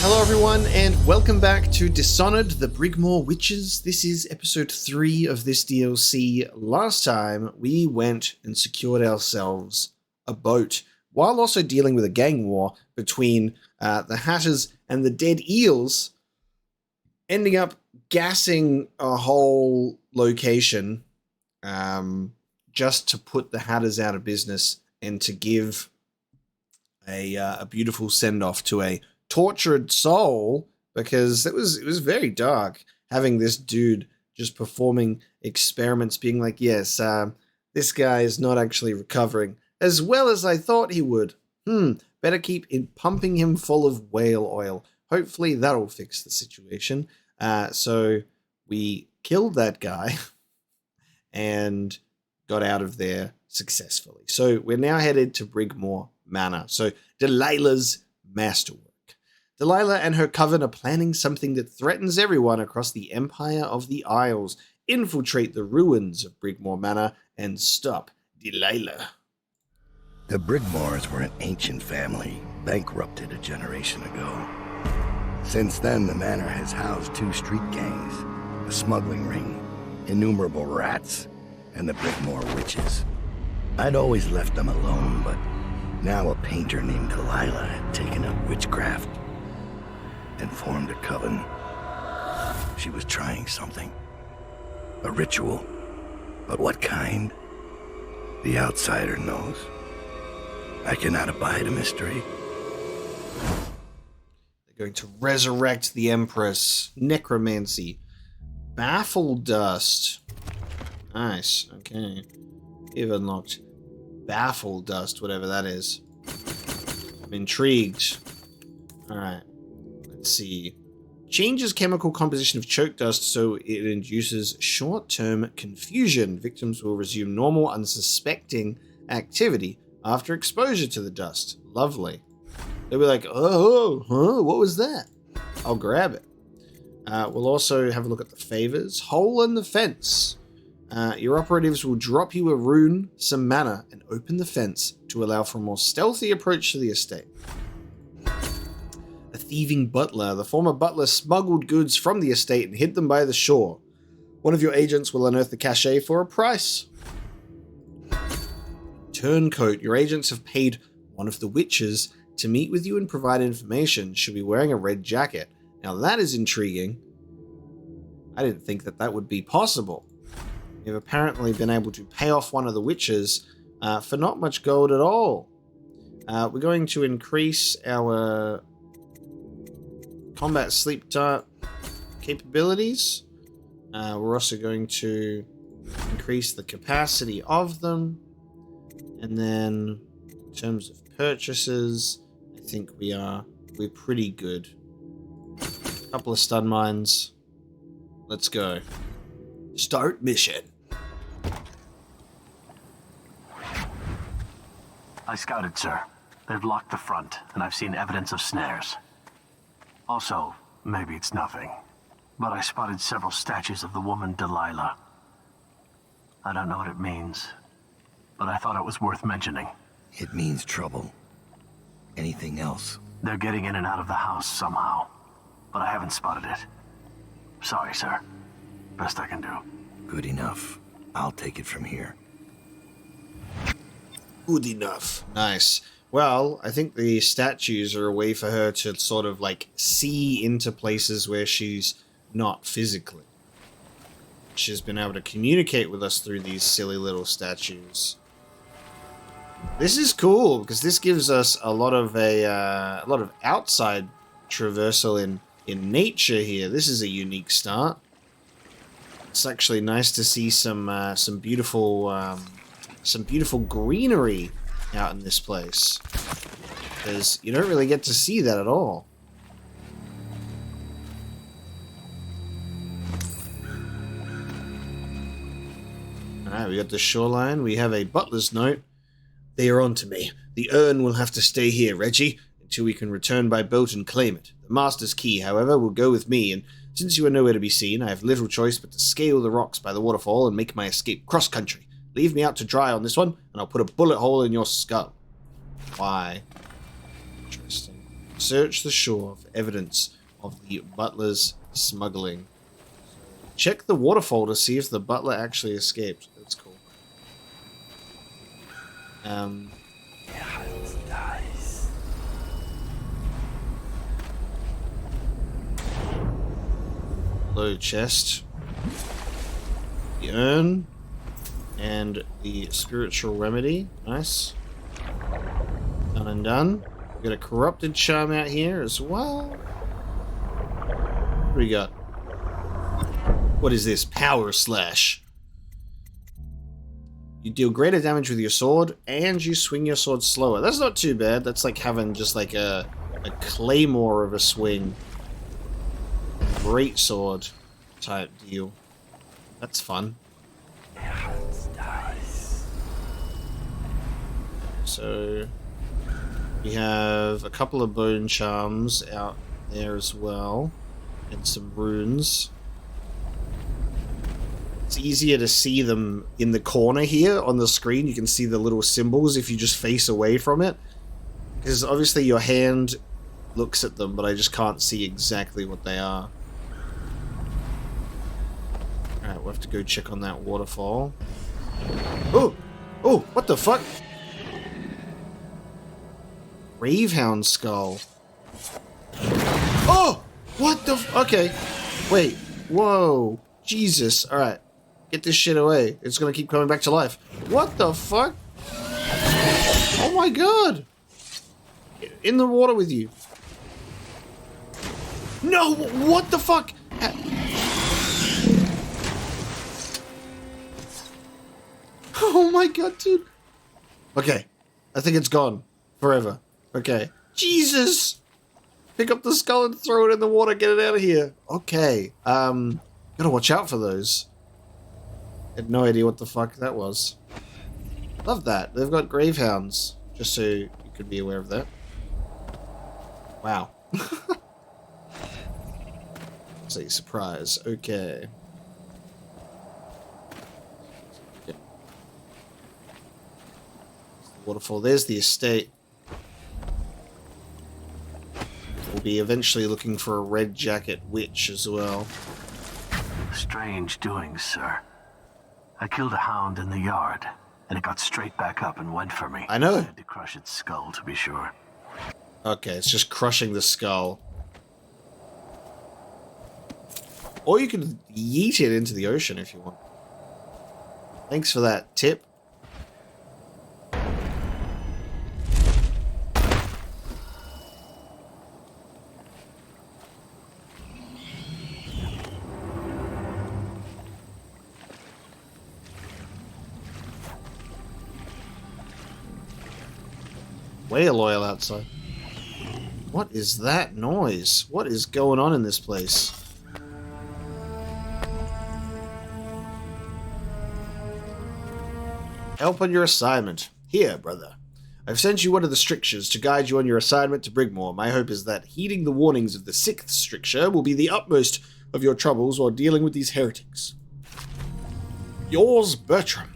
Hello everyone, and welcome back to Dishonored, the Brigmore Witches. This is episode 3 of this DLC. Last time, we went and secured ourselves a boat, while also dealing with a gang war between the Hatters and the Dead Eels, ending up gassing a whole location just to put the Hatters out of business and to give a beautiful send-off to a tortured soul, because it was very dark having this dude just performing experiments, being like, yes, this guy is not actually recovering as well as I thought he would. Better keep pumping him full of whale oil. Hopefully that'll fix the situation. So we killed that guy and got out of there successfully. So we're now headed to Brigmore Manor. So Delilah's Masterwork. Delilah and her coven are planning something that threatens everyone across the Empire of the Isles. Infiltrate the ruins of Brigmore Manor and stop Delilah. The Brigmores were an ancient family, bankrupted a generation ago. Since then, the manor has housed 2 street gangs, a smuggling ring, innumerable rats, and the Brigmore witches. I'd always left them alone, but now a painter named Delilah had taken up witchcraft and formed a coven. She was trying something. A ritual. But what kind? The outsider knows. I cannot abide a mystery. They're going to resurrect the Empress. Necromancy. Baffle dust. Nice. Okay. You've unlocked baffle dust, whatever that is. I'm intrigued. Alright. Let's see. Changes chemical composition of choke dust so it induces short-term confusion. Victims will resume normal, unsuspecting activity after exposure to the dust. Lovely. They'll be like, what was that? I'll grab it. We'll also have a look at the favors. Hole in the fence. Your operatives will drop you a rune, some mana, and open the fence to allow for a more stealthy approach to the estate. A thieving butler. The former butler smuggled goods from the estate and hid them by the shore. One of your agents will unearth the cachet for a price. Turncoat. Your agents have paid one of the witches to meet with you and provide information. Should be wearing a red jacket. Now that is intriguing. I didn't think that would be possible. You've apparently been able to pay off one of the witches for not much gold at all. We're going to increase our combat sleep dart capabilities. We're also going to increase the capacity of them. And then in terms of purchases, I think we're pretty good. A couple of stun mines. Let's go. Start mission. I scouted, sir. They've locked the front, and I've seen evidence of snares. Also, maybe it's nothing, but I spotted several statues of the woman Delilah. I don't know what it means, but I thought it was worth mentioning. It means trouble. Anything else? They're getting in and out of the house somehow, but I haven't spotted it. Sorry, sir. Best I can do. Good enough. I'll take it from here. Good enough. Nice. Well, I think the statues are a way for her to sort of like see into places where she's not physically. She's been able to communicate with us through these silly little statues. This is cool because this gives us a lot of outside traversal in nature here. This is a unique start. It's actually nice to see some beautiful greenery out in this place, because you don't really get to see that at all. Alright, we got the shoreline. We have a butler's note. They are on to me. The urn will have to stay here, Reggie, until we can return by boat and claim it. The master's key, however, will go with me, and since you are nowhere to be seen, I have little choice but to scale the rocks by the waterfall and make my escape cross-country. Leave me out to dry on this one, and I'll put a bullet hole in your skull. Why? Interesting. Search the shore for evidence of the butler's smuggling. Check the waterfall to see if the butler actually escaped. That's cool. Low chest. The urn. And the spiritual remedy. Nice. Done and done. We got a corrupted charm out here as well. What do we got? What is this? Power slash. You deal greater damage with your sword, and you swing your sword slower. That's not too bad. That's like having just like a claymore of a swing. Great sword type deal. That's fun. So we have a couple of bone charms out there as well, and some runes. It's easier to see them in the corner here on the screen. You can see the little symbols if you just face away from it, because obviously your hand looks at them, but I just can't see exactly what they are. Alright, we'll have to go check on that waterfall. Oh! Oh, what the fuck? Gravehound skull. Oh! What the okay. Wait. Whoa. Jesus. Alright. Get this shit away. It's gonna keep coming back to life. What the fuck? Oh my god. In the water with you. No! What the fuck? Oh my god, dude. Okay. I think it's gone. Forever. Okay. Jesus! Pick up the skull and throw it in the water. Get it out of here. Okay. Gotta watch out for those. Had no idea what the fuck that was. Love that. They've got gravehounds. Just so you could be aware of that. Wow. It's a surprise. Okay. Waterfall. There's the estate. We'll be eventually looking for a red jacket witch as well. Strange doings, sir. I killed a hound in the yard, and it got straight back up and went for me. I know. I had to crush its skull, to be sure. Okay, it's just crushing the skull. Or you can yeet it into the ocean if you want. Thanks for that tip. Way loyal outside. What is that noise? What is going on in this place? Help on your assignment. Here, brother. I've sent you one of the strictures to guide you on your assignment to Brigmore. My hope is that heeding the warnings of the 6th stricture will be the utmost of your troubles while dealing with these heretics. Yours, Bertram.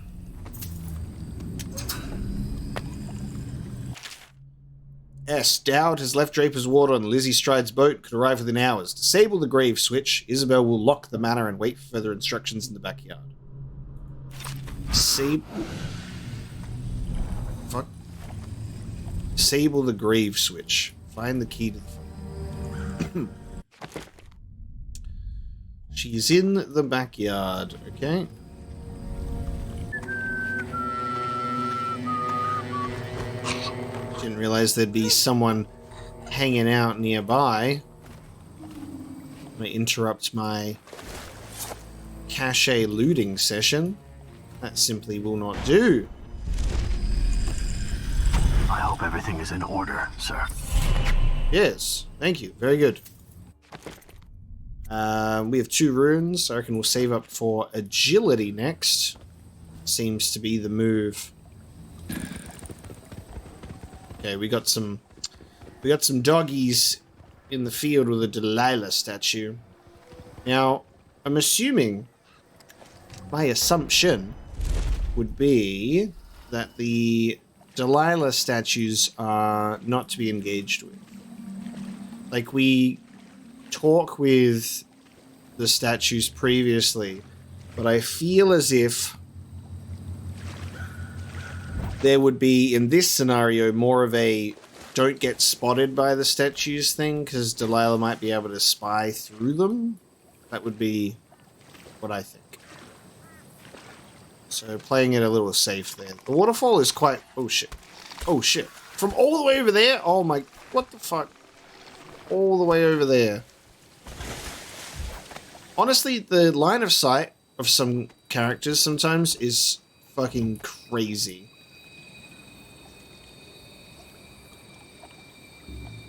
S. Daud has left Draper's Ward on Lizzie Stride's boat. Could arrive within hours. Disable the grave switch. Isabel will lock the manor and wait for further instructions in the backyard. Fuck. Disable the grave switch. Find the key to the... She's in the backyard. Okay. Didn't realize there'd be someone hanging out nearby. I'm gonna interrupt my cache looting session. That simply will not do. I hope everything is in order, sir. Yes, thank you. Very good. We have 2 runes. I reckon we'll save up for agility next. Seems to be the move. Okay, we got some doggies in the field with a Delilah statue. Now, I'm assuming, my assumption would be that the Delilah statues are not to be engaged with. Like, we talk with the statues previously, but I feel as if there would be, in this scenario, more of a don't get spotted by the statues thing, because Delilah might be able to spy through them. That would be what I think. So playing it a little safe there. The waterfall is quite... Oh shit. Oh shit. From all the way over there? Oh my... What the fuck? All the way over there. Honestly, the line of sight of some characters sometimes is fucking crazy.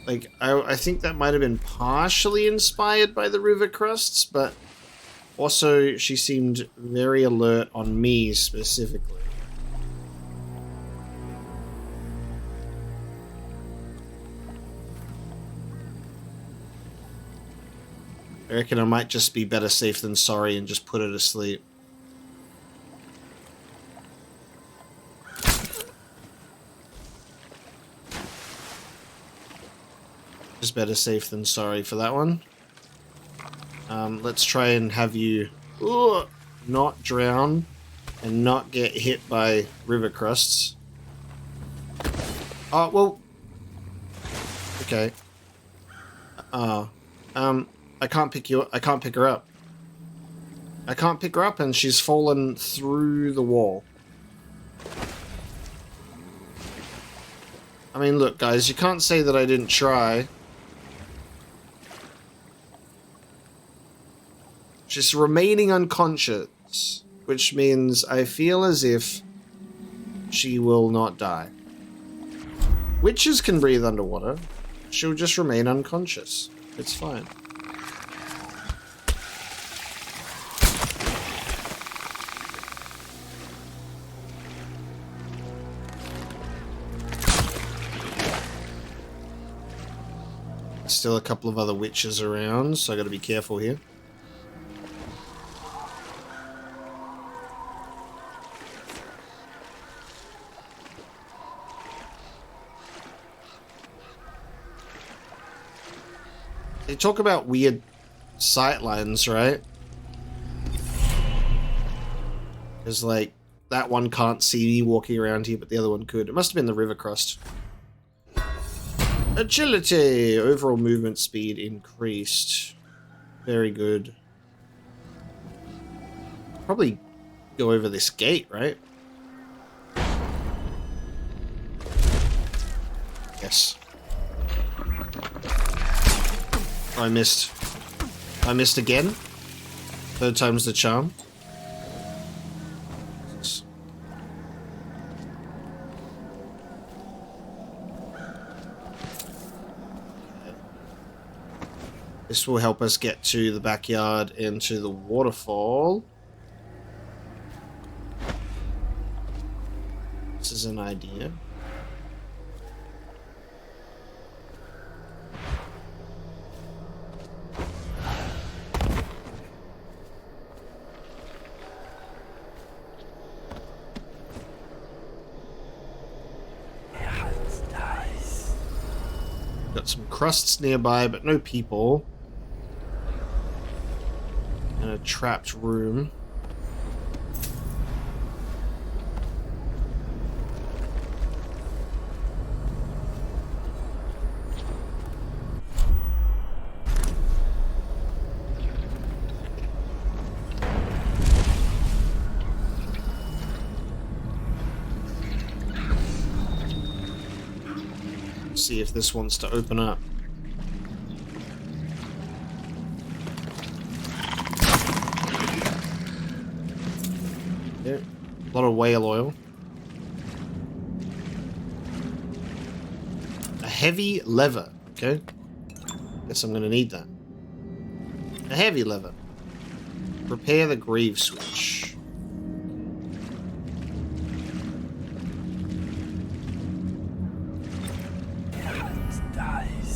Like, I think that might have been partially inspired by the river crusts, but also she seemed very alert on me specifically. I reckon I might just be better safe than sorry and just put her to sleep. Just better safe than sorry for that one. Let's try and have you not drown and not get hit by river crusts. Oh, well... Okay. I can't pick her up. I can't pick her up and she's fallen through the wall. I mean, look, guys, you can't say that I didn't try. She's remaining unconscious, which means I feel as if she will not die. Witches can breathe underwater. She'll just remain unconscious. It's fine. Still a couple of other witches around, so I gotta be careful here. They talk about weird sightlines, right? Because, like, that one can't see me walking around here, but the other one could. It must have been the river crust. Agility! Overall movement speed increased. Very good. Probably go over this gate, right? Yes. I missed. I missed again. Third time's the charm. This will help us get to the backyard and to the waterfall. This is an idea. Got some crusts nearby, but no people. And a trapped room. See if this wants to open up. Yeah, a lot of whale oil. A heavy lever, okay. Guess I'm gonna need that. A heavy lever. Repair the grieve switch.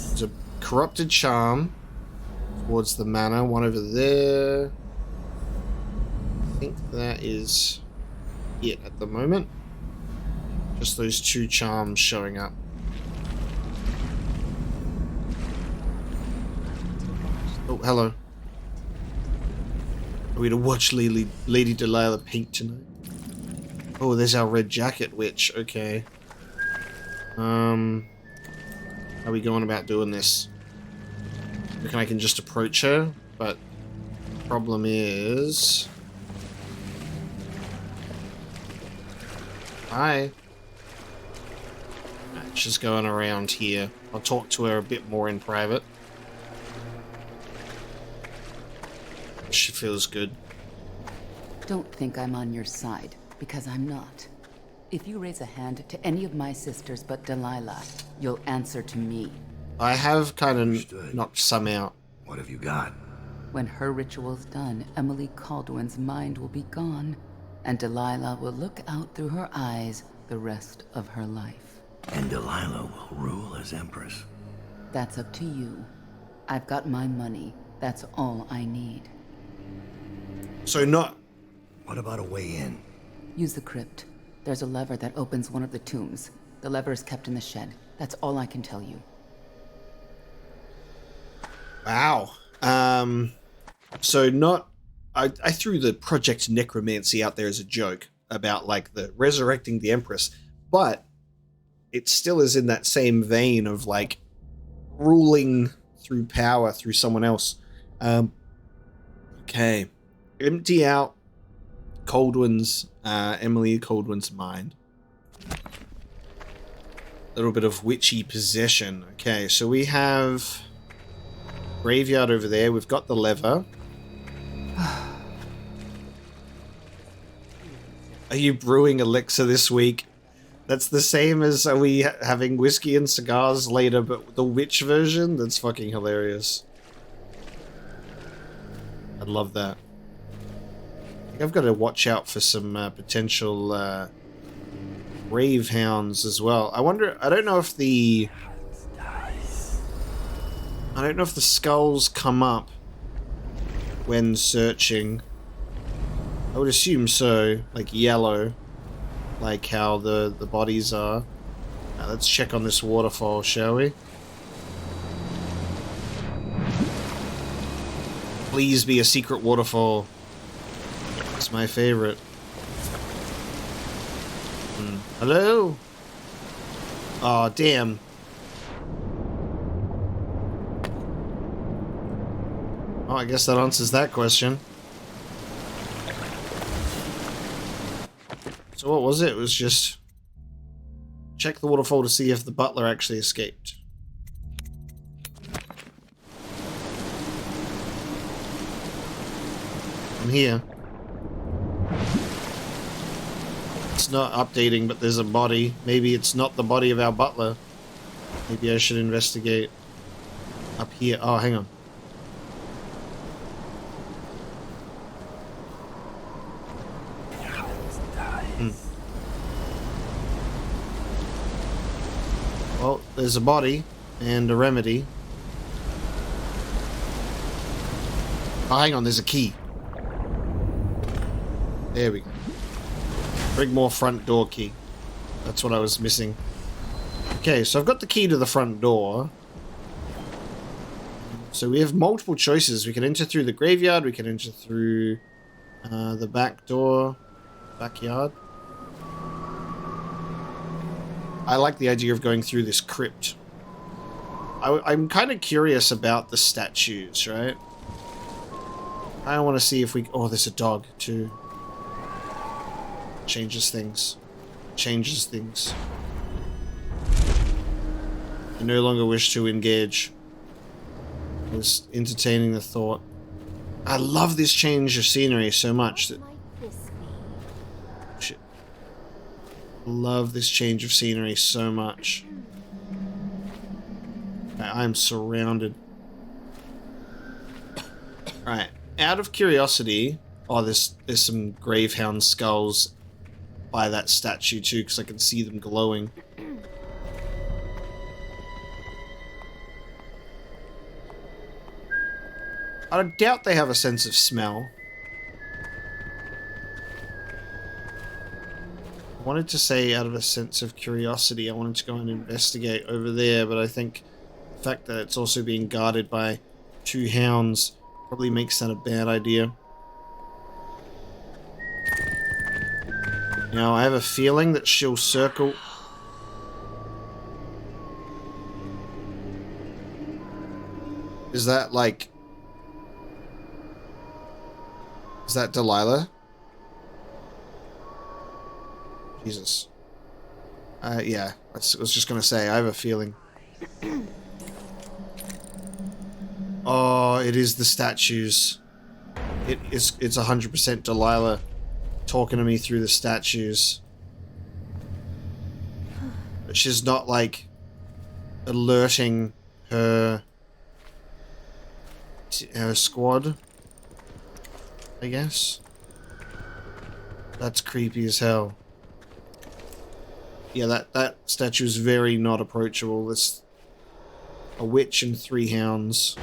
There's a corrupted charm towards the manor, one over there. I think that is it at the moment. Just those two charms showing up. Oh, hello. Are we to watch Lady Delilah paint tonight? Oh, there's our red jacket witch. Okay. How are we going about doing this? I reckon I can just approach her, but the problem is... Hi. Right, she's going around here. I'll talk to her a bit more in private. She feels good. Don't think I'm on your side, because I'm not. If you raise a hand to any of my sisters but Delilah, you'll answer to me. I have kind of Understood. knocked some out. What have you got? When her ritual's done, Emily Caldwin's mind will be gone, and Delilah will look out through her eyes the rest of her life. And Delilah will rule as Empress. That's up to you. I've got my money. That's all I need. So not... What about a way in? Use the crypt. There's a lever that opens one of the tombs. The lever is kept in the shed. That's all I can tell you. Wow. So not... I threw the Project Necromancy out there as a joke about, like, the resurrecting the Empress, but it still is in that same vein of, like, ruling through power through someone else. Okay. Empty out Emily Caldwin's mind. A little bit of witchy possession. Okay, so we have graveyard over there. We've got the lever. Are you brewing elixir this week? That's the same as are we having whiskey and cigars later, but the witch version? That's fucking hilarious. I love that. I think I've got to watch out for some potential grave hounds as well. I wonder, I don't know if the skulls come up when searching. I would assume so, like yellow, like how the bodies are. Now let's check on this waterfall, shall we? Please be a secret waterfall. It's my favorite. Hello? Aw, damn. Oh, I guess that answers that question. So what was it? It was just... check the waterfall to see if the butler actually escaped. I'm here. It's not updating, but there's a body. Maybe it's not the body of our butler. Maybe I should investigate up here. Oh, hang on. Well, there's a body and a remedy. Oh, hang on, there's a key. There we go. Brigmore front door key. That's what I was missing. Okay, so I've got the key to the front door. So we have multiple choices. We can enter through the graveyard. We can enter through the back door. Backyard. I like the idea of going through this crypt. I'm kind of curious about the statues, right? I want to see if we... Oh, there's a dog, too. Changes things. Changes things. I no longer wish to engage. I was entertaining the thought. I love this change of scenery so much that... Shit. Love this change of scenery so much. I'm surrounded. Alright. Out of curiosity... Oh, there's some gravehound skulls by that statue too, because I can see them glowing. I doubt they have a sense of smell. I wanted to say out of a sense of curiosity, I wanted to go and investigate over there, but I think the fact that it's also being guarded by 2 hounds probably makes that a bad idea. Now, I have a feeling that she'll circle... Is that, like... Is that Delilah? Jesus. Yeah, I was just gonna say, I have a feeling. Oh, it is the statues. It's 100% Delilah talking to me through the statues. But she's not, like, alerting her squad, I guess. That's creepy as hell. Yeah, that statue is very not approachable. It's a witch and 3 hounds.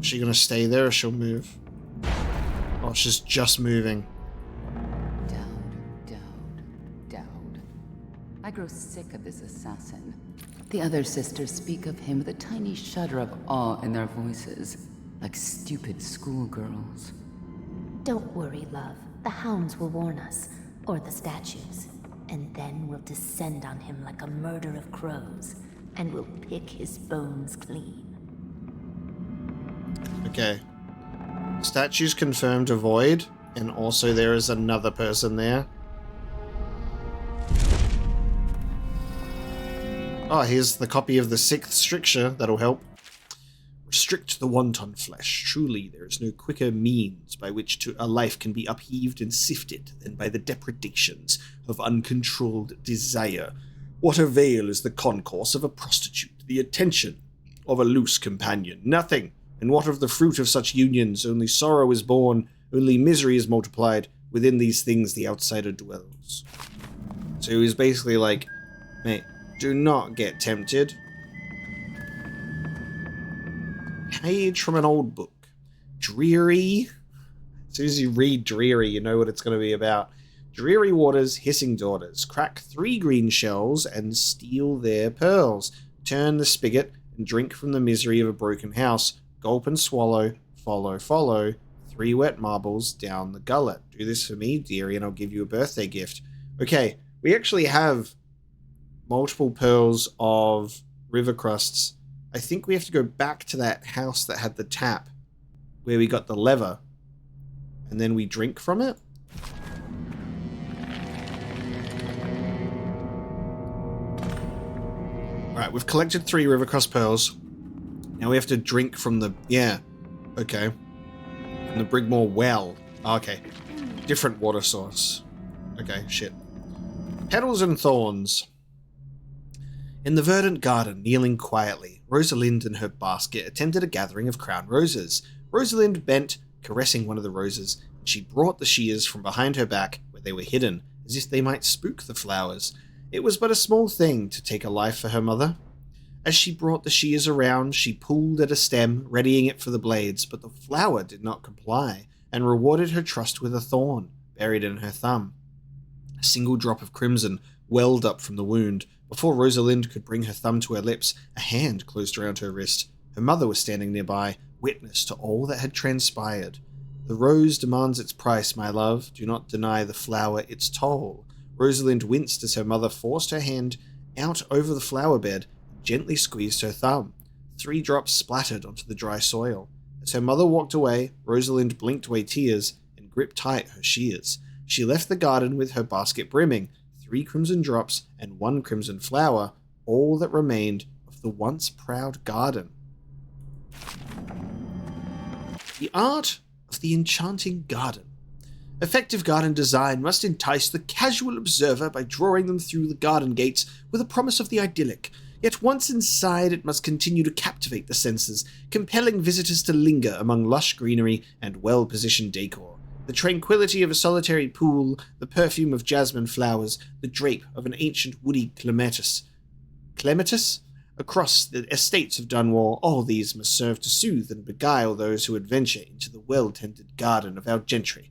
Is she gonna stay there or she'll move? Oh, she's just moving. Daud. I grow sick of this assassin. The other sisters speak of him with a tiny shudder of awe in their voices, like stupid schoolgirls. Don't worry, love. The hounds will warn us, or the statues. And then we'll descend on him like a murder of crows, and we'll pick his bones clean. Okay. Statues confirmed a void, and also there is another person there. Oh, here's the copy of the 6th stricture. That'll help. Restrict the wanton flesh. Truly, there is no quicker means by which a life can be upheaved and sifted than by the depredations of uncontrolled desire. What avail is the concourse of a prostitute, the attention of a loose companion? Nothing. And what of the fruit of such unions? Only sorrow is born, only misery is multiplied. Within these things the outsider dwells. So he's basically like, mate, do not get tempted. Page from an old book. Dreary. As soon as you read dreary, you know what it's going to be about. Dreary waters, hissing daughters. Crack 3 green shells and steal their pearls. Turn the spigot and drink from the misery of a broken house. Gulp and swallow. Follow, follow. 3 wet marbles down the gullet. Do this for me, dearie, and I'll give you a birthday gift. Okay, we actually have multiple pearls of river crusts. I think we have to go back to that house that had the tap, where we got the lever, and then we drink from it. Alright, we've collected 3 river crust pearls. Now we have to drink from the... Yeah, okay. From the Brigmore well. Okay. Different water source. Okay, shit. Petals and thorns. In the verdant garden, kneeling quietly, Rosalind and her basket attended a gathering of crown roses. Rosalind bent, caressing one of the roses, and she brought the shears from behind her back, where they were hidden, as if they might spook the flowers. It was but a small thing to take a life for her mother. As she brought the shears around, she pulled at a stem, readying it for the blades, but the flower did not comply, and rewarded her trust with a thorn, buried in her thumb. A single drop of crimson welled up from the wound. Before Rosalind could bring her thumb to her lips, a hand closed around her wrist. Her mother was standing nearby, witness to all that had transpired. The rose demands its price, my love. Do not deny the flower its toll. Rosalind winced as her mother forced her hand out over the flower bed and gently squeezed her thumb. 3 drops splattered onto the dry soil. As her mother walked away, Rosalind blinked away tears and gripped tight her shears. She left the garden with her basket brimming, 3 crimson drops and 1 crimson flower, all that remained of the once proud garden. The art of the enchanting garden. Effective garden design must entice the casual observer by drawing them through the garden gates with a promise of the idyllic. Yet once inside, it must continue to captivate the senses, compelling visitors to linger among lush greenery and well-positioned decor. The tranquility of a solitary pool, the perfume of jasmine flowers, the drape of an ancient woody clematis across the estates of Dunwall, all these must serve to soothe and beguile those who adventure into the well-tended garden of our gentry.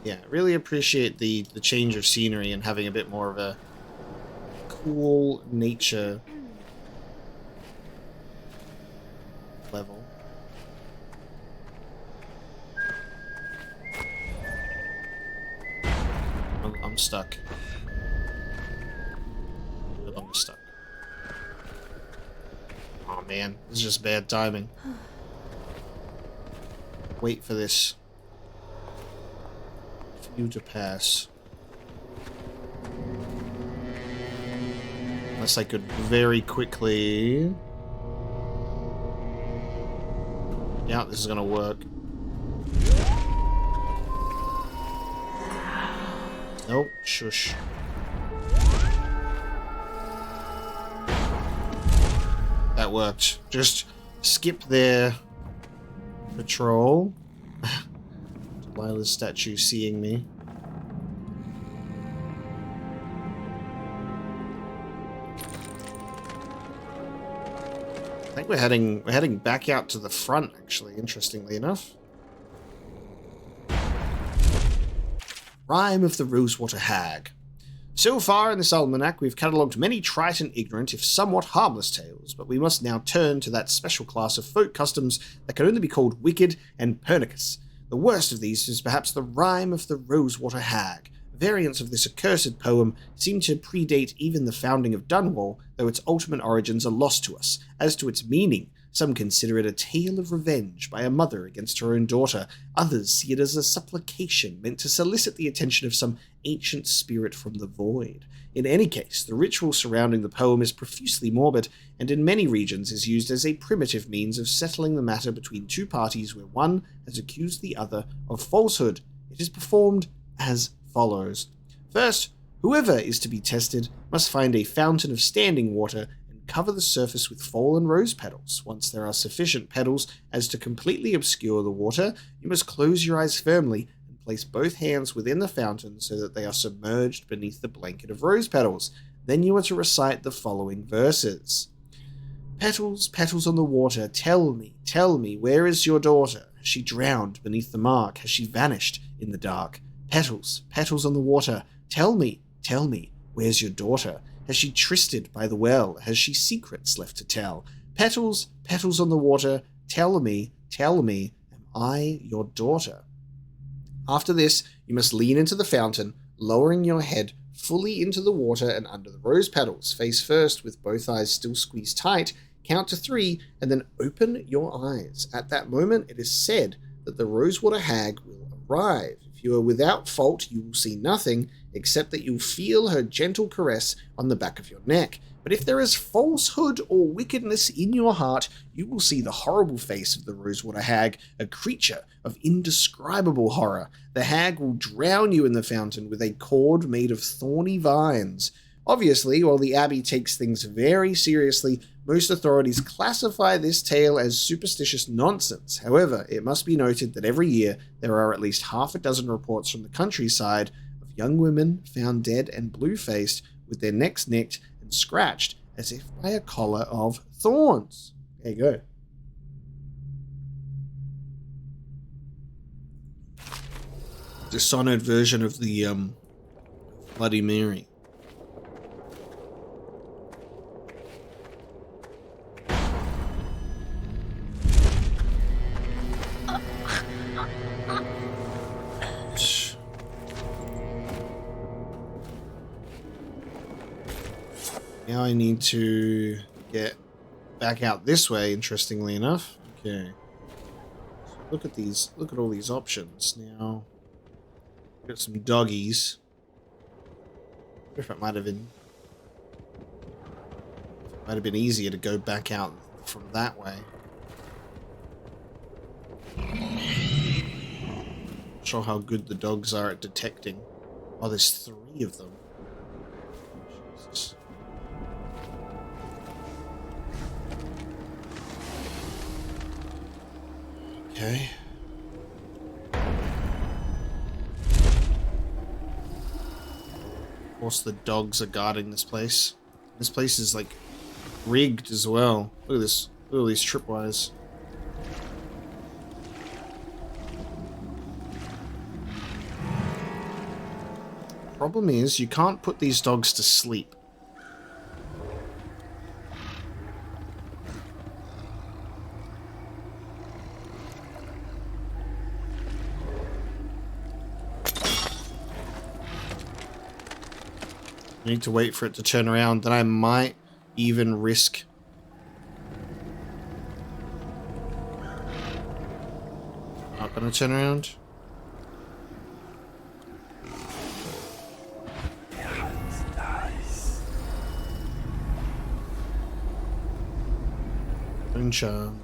Yeah, really appreciate the change of scenery and having a bit more of a cool nature level. I'm stuck. I'm stuck. Oh man, this is just bad timing. Wait for this. For you to pass. Unless I could very quickly... Yeah, this is gonna work. Nope, shush. That worked. Just skip their patrol. Delilah's statue seeing me. I think we're heading back out to the front, actually, interestingly enough. Rhyme of the Rosewater Hag. So far in this almanac, we've catalogued many trite and ignorant, if somewhat harmless tales, but we must now turn to that special class of folk customs that can only be called wicked and pernicious. The worst of these is perhaps the Rhyme of the Rosewater Hag. Variants of this accursed poem seem to predate even the founding of Dunwall, though its ultimate origins are lost to us. As to its meaning, some consider it a tale of revenge by a mother against her own daughter. Others see it as a supplication meant to solicit the attention of some ancient spirit from the void. In any case, the ritual surrounding the poem is profusely morbid, and in many regions is used as a primitive means of settling the matter between two parties where one has accused the other of falsehood. It is performed as follows. First, whoever is to be tested must find a fountain of standing water and cover the surface with fallen rose petals. Once there are sufficient petals as to completely obscure the water, you must close your eyes firmly and place both hands within the fountain so that they are submerged beneath the blanket of rose petals. Then you are to recite the following verses. Petals, petals on the water, tell me, where is your daughter? Has she drowned beneath the mark? Has she vanished in the dark? Petals, petals on the water, tell me, where's your daughter? Has she trysted by the well? Has she secrets left to tell? Petals, petals on the water, tell me, am I your daughter? After this, you must lean into the fountain, lowering your head fully into the water and under the rose petals. Face first, with both eyes still squeezed tight, count to 3, and then open your eyes. At that moment, it is said that the Rosewater Hag will arrive. If you are without fault, you will see nothing, except that you'll feel her gentle caress on the back of your neck. But if there is falsehood or wickedness in your heart, you will see the horrible face of the Rosewater Hag, a creature of indescribable horror. The hag will drown you in the fountain with a cord made of thorny vines. Obviously, while the Abbey takes things very seriously, most authorities classify this tale as superstitious nonsense. However, it must be noted that every year there are at least half a dozen reports from the countryside of young women found dead and blue-faced with their necks nicked and scratched as if by a collar of thorns. There you go. Dishonored version of the Bloody Mary. Now I need to get back out this way, interestingly enough. Okay. So look at these, look at all these options. Now, got some doggies. I wonder if it might have been easier to go back out from that way. Not sure how good the dogs are at detecting. Oh, there's 3 of them. Jesus. Okay. Of course, the dogs are guarding this place. This place is like rigged as well. Look at this. Look at all these tripwires. Problem is, you can't put these dogs to sleep. I need to wait for it to turn around, then I might even risk... Not gonna turn around. Bone charm.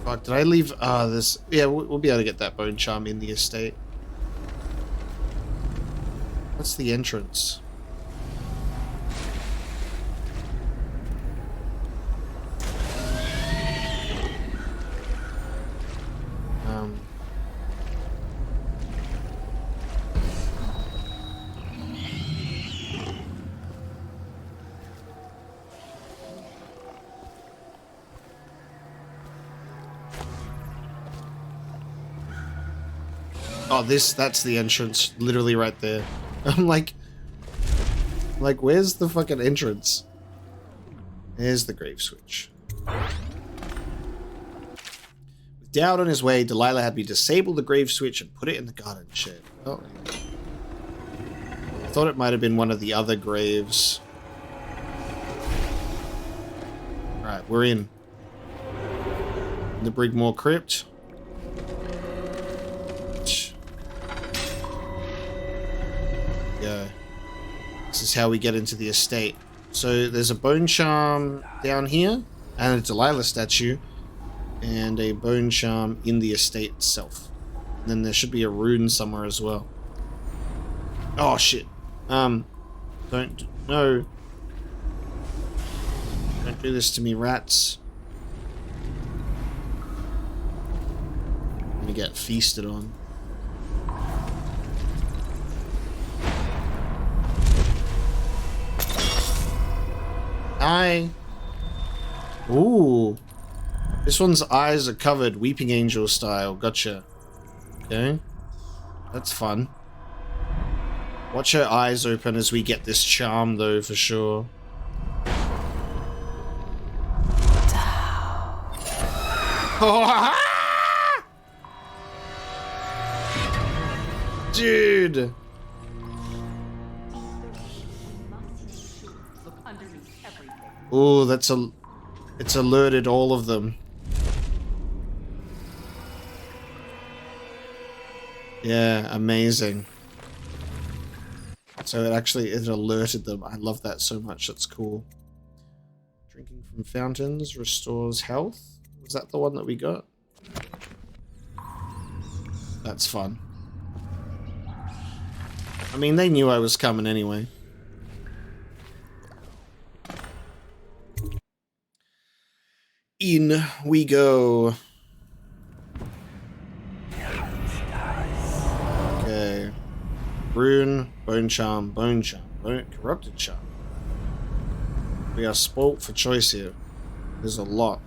Fuck, did I leave? This. Yeah, we'll be able to get that bone charm in the estate. What's the entrance? Oh, that's the entrance, literally right there. I'm like, where's the fucking entrance? There's the grave switch. With Daud on his way, Delilah had me disable the grave switch and put it in the garden shed. Oh. I thought it might have been one of the other graves. Alright, we're in the Brigmore crypt. This is how we get into the estate. So there's a bone charm down here, and a Delilah statue, and a bone charm in the estate itself. And then there should be a rune somewhere as well. Oh shit. No. Don't do this to me, rats. I'm gonna get feasted on. Hi. Ooh. This one's eyes are covered, Weeping Angel style. Gotcha. Okay. That's fun. Watch her eyes open as we get this charm, though, for sure. Dude. Oh, it's alerted all of them. Yeah, amazing. So it alerted them. I love that so much. That's cool. Drinking from fountains restores health. Was that the one that we got? That's fun. I mean, they knew I was coming anyway. In we go. Okay. Rune, bone charm, corrupted charm. We are spoilt for choice here. There's a lot.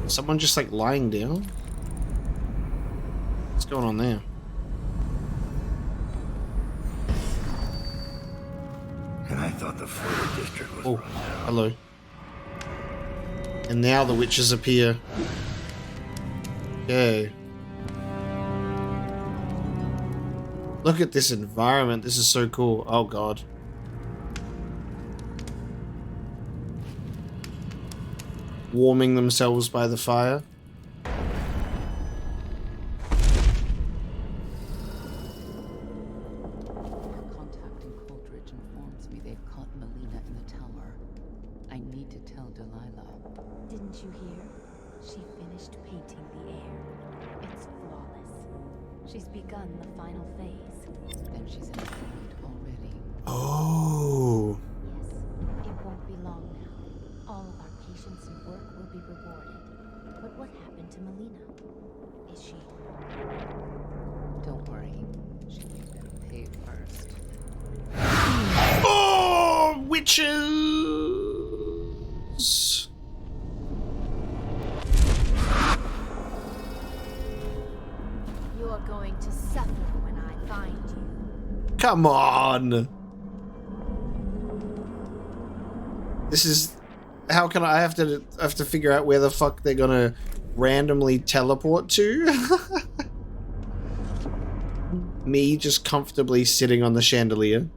Someone just like lying down? What's going on there? And I thought the further district was... Oh, hello. And now the witches appear. Okay. Look at this environment. This is so cool. Oh, God. Warming themselves by the fire. Didn't you hear? She finished painting the air. It's flawless. She's begun the final phase. Then she's in the field already. Oh. Yes, it won't be long now. All of our patience and work will be rewarded. But what happened to Melina? Is she... Don't worry. She'll be paid first. Oh, witches! going to suffer when I find you. Come on! This is... How can I have to figure out where the fuck they're gonna randomly teleport to? Me just comfortably sitting on the chandelier.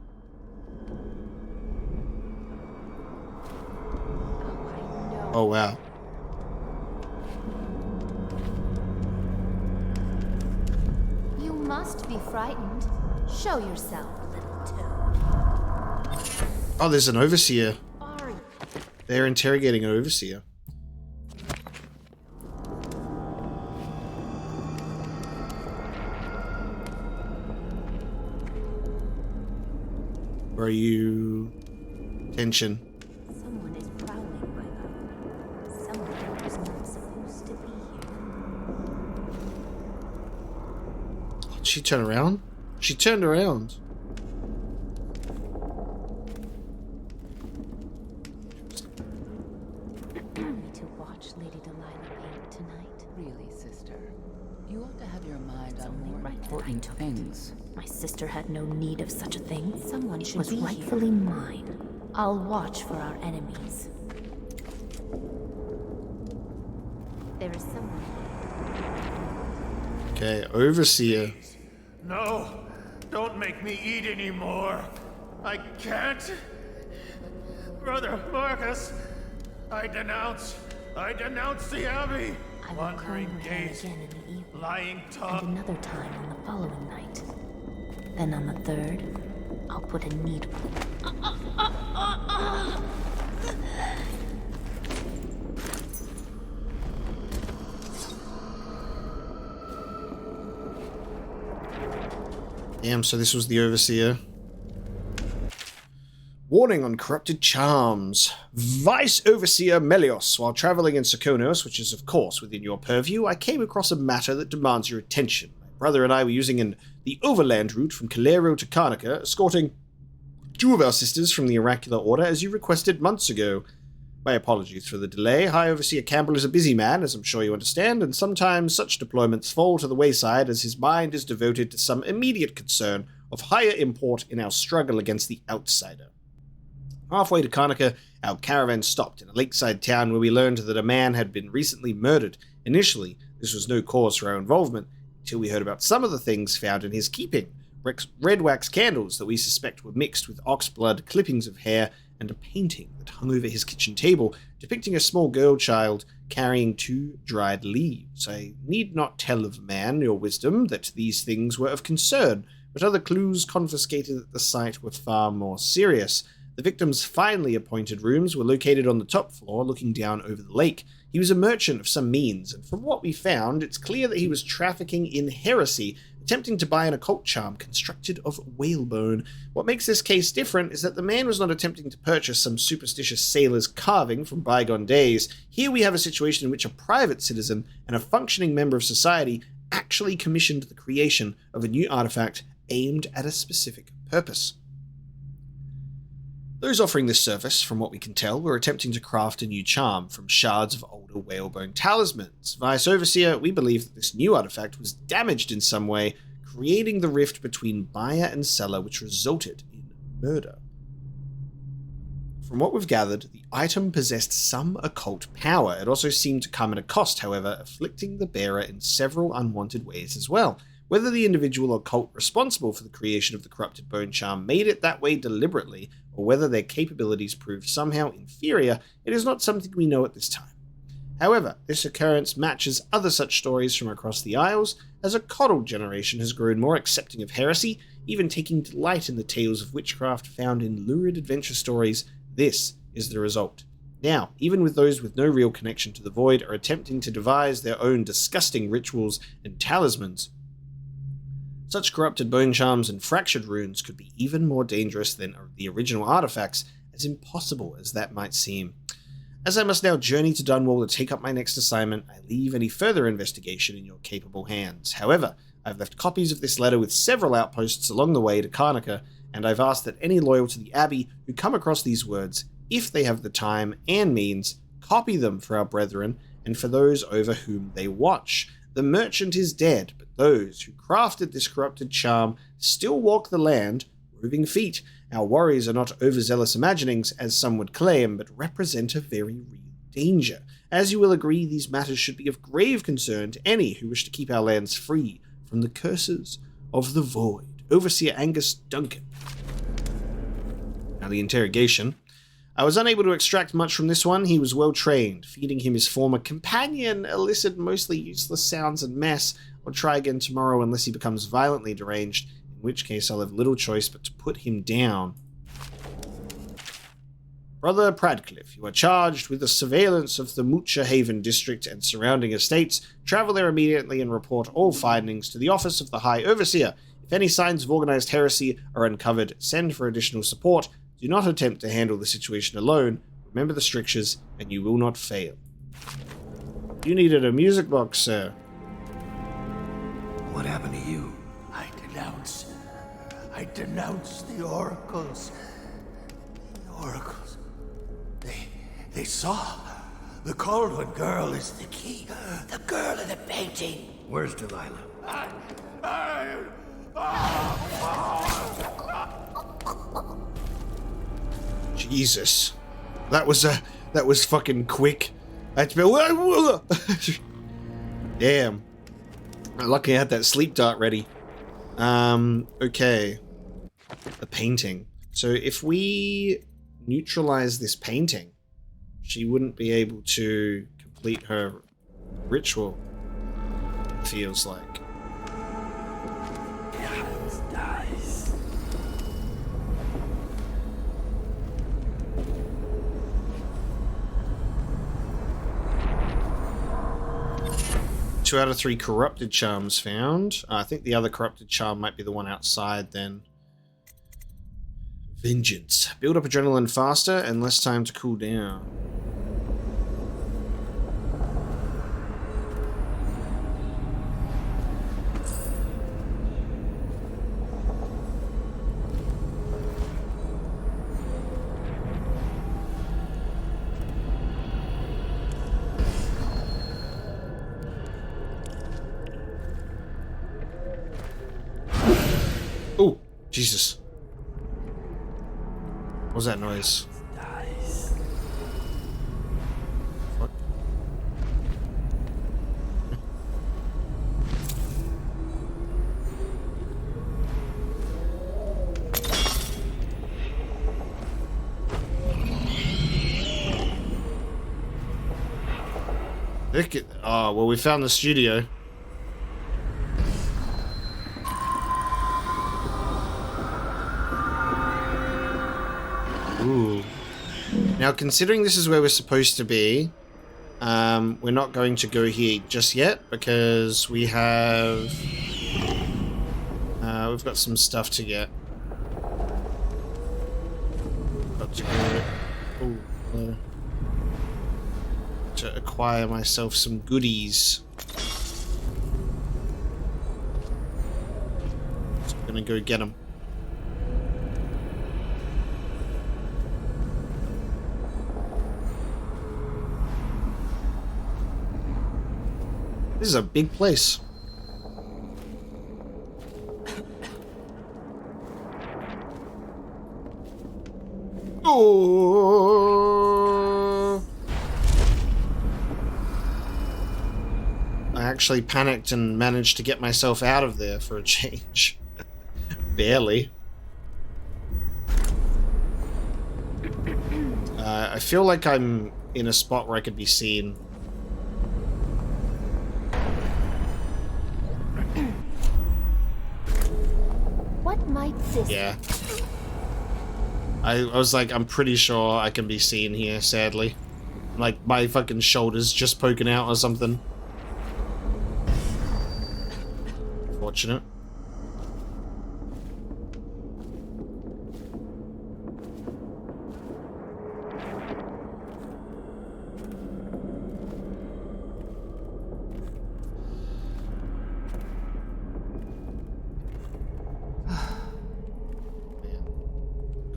Oh, wow. You must be frightened. Show yourself, little toad. Oh, there's an overseer. Are you? They're interrogating an overseer. Where are you? Tension. Someone is prowling, my love. Someone who's not supposed to be here. Oh, did she turn around? She turned around. Allow me to watch Lady Delilah paint tonight. Really, sister, you ought to have your mind on only more right that I important took it. things. My sister had no need of such a thing. Someone should was be here. rightfully mine. I'll watch for our enemies. There is someone. Okay, overseer. No! Don't make me eat anymore! I can't! Brother Marcus! I denounce the Abbey! I will Wandering comb her hair gaze, again in the evening, lying and tongue. another time on the following night. Then on the third, I'll put a needle. Damn, so this was the overseer. Warning on corrupted charms. Vice Overseer Melios, while traveling in Sokonos, which is of course within your purview, I came across a matter that demands your attention. My brother and I were using the overland route from Calero to Karnaca, escorting two of our sisters from the Oracular Order as you requested months ago. My apologies for the delay. High Overseer Campbell is a busy man, as I'm sure you understand, and sometimes such deployments fall to the wayside as his mind is devoted to some immediate concern of higher import in our struggle against the outsider. Halfway to Karnaca, our caravan stopped in a lakeside town where we learned that a man had been recently murdered. Initially, this was no cause for our involvement, until we heard about some of the things found in his keeping. Red wax candles that we suspect were mixed with ox blood, clippings of hair, and a painting that hung over his kitchen table, depicting a small girl child carrying 2 dried leaves. I need not tell of man, your wisdom, that these things were of concern, but other clues confiscated at the site were far more serious. The victim's finely appointed rooms were located on the top floor, looking down over the lake. He was a merchant of some means, and from what we found, it's clear that he was trafficking in heresy, attempting to buy an occult charm constructed of whalebone. What makes this case different is that the man was not attempting to purchase some superstitious sailor's carving from bygone days. Here we have a situation in which a private citizen and a functioning member of society actually commissioned the creation of a new artifact aimed at a specific purpose. Those offering this service, from what we can tell, were attempting to craft a new charm from shards of older whalebone talismans. Vice Overseer, we believe that this new artifact was damaged in some way, creating the rift between buyer and seller, which resulted in murder. From what we've gathered, the item possessed some occult power. It also seemed to come at a cost, however, afflicting the bearer in several unwanted ways as well. Whether the individual or cult responsible for the creation of the corrupted bone charm made it that way deliberately, or whether their capabilities proved somehow inferior, it is not something we know at this time. However, this occurrence matches other such stories from across the Isles, as a coddled generation has grown more accepting of heresy, even taking delight in the tales of witchcraft found in lurid adventure stories. This is the result. Now, even with those with no real connection to the Void are attempting to devise their own disgusting rituals and talismans, such corrupted bone charms and fractured runes could be even more dangerous than the original artifacts, as impossible as that might seem. As I must now journey to Dunwall to take up my next assignment, I leave any further investigation in your capable hands. However, I've left copies of this letter with several outposts along the way to Karnaca, and I've asked that any loyal to the Abbey who come across these words, if they have the time and means, copy them for our brethren and for those over whom they watch. The merchant is dead, but those who crafted this corrupted charm still walk the land, roving feet. Our worries are not overzealous imaginings, as some would claim, but represent a very real danger. As you will agree, these matters should be of grave concern to any who wish to keep our lands free from the curses of the void. Overseer Angus Duncan. Now the interrogation. I was unable to extract much from this one. He was well trained. Feeding him his former companion elicit mostly useless sounds and mess. I'll try again tomorrow unless he becomes violently deranged, in which case I'll have little choice but to put him down. Brother Pradcliffe, you are charged with the surveillance of the Moocher Haven district and surrounding estates. Travel there immediately and report all findings to the office of the High Overseer. If any signs of organized heresy are uncovered, send for additional support. Do not attempt to handle the situation alone. Remember the strictures, and you will not fail. You needed a music box, sir. What happened to you? I denounce the oracles. The oracles. They saw. The Caldwell girl is the key. The girl in the painting. Where's Delilah? Jesus. That was fucking quick. Damn. Lucky I had that sleep dart ready. Okay. The painting. So if we neutralize this painting, she wouldn't be able to complete her ritual, it feels like. Dies. 2 out of 3 corrupted charms found. I think the other corrupted charm might be the one outside then. Vengeance. Build up adrenaline faster and less time to cool down. Oh, Jesus. What was that noise? Dies. What? Oh, well, we found the studio. Ooh. Now, considering this is where we're supposed to be, we're not going to go here just yet because we have... we've got some stuff to get. Got to go... Ooh, to acquire myself some goodies. So I'm gonna go get them. This is a big place. Oh! I actually panicked and managed to get myself out of there for a change. Barely. I feel like I'm in a spot where I could be seen. What might this... Yeah. I was like, I'm pretty sure I can be seen here, sadly. Like, my fucking shoulders just poking out or something. Fortunate.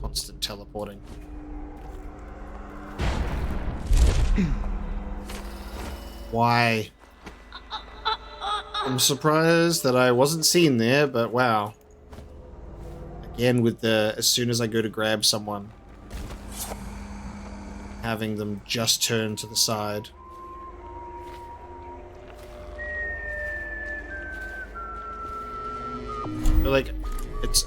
Constant teleporting. Why? I'm surprised that I wasn't seen there, but wow. Again, with the as soon as I go to grab someone, having them just turn to the side.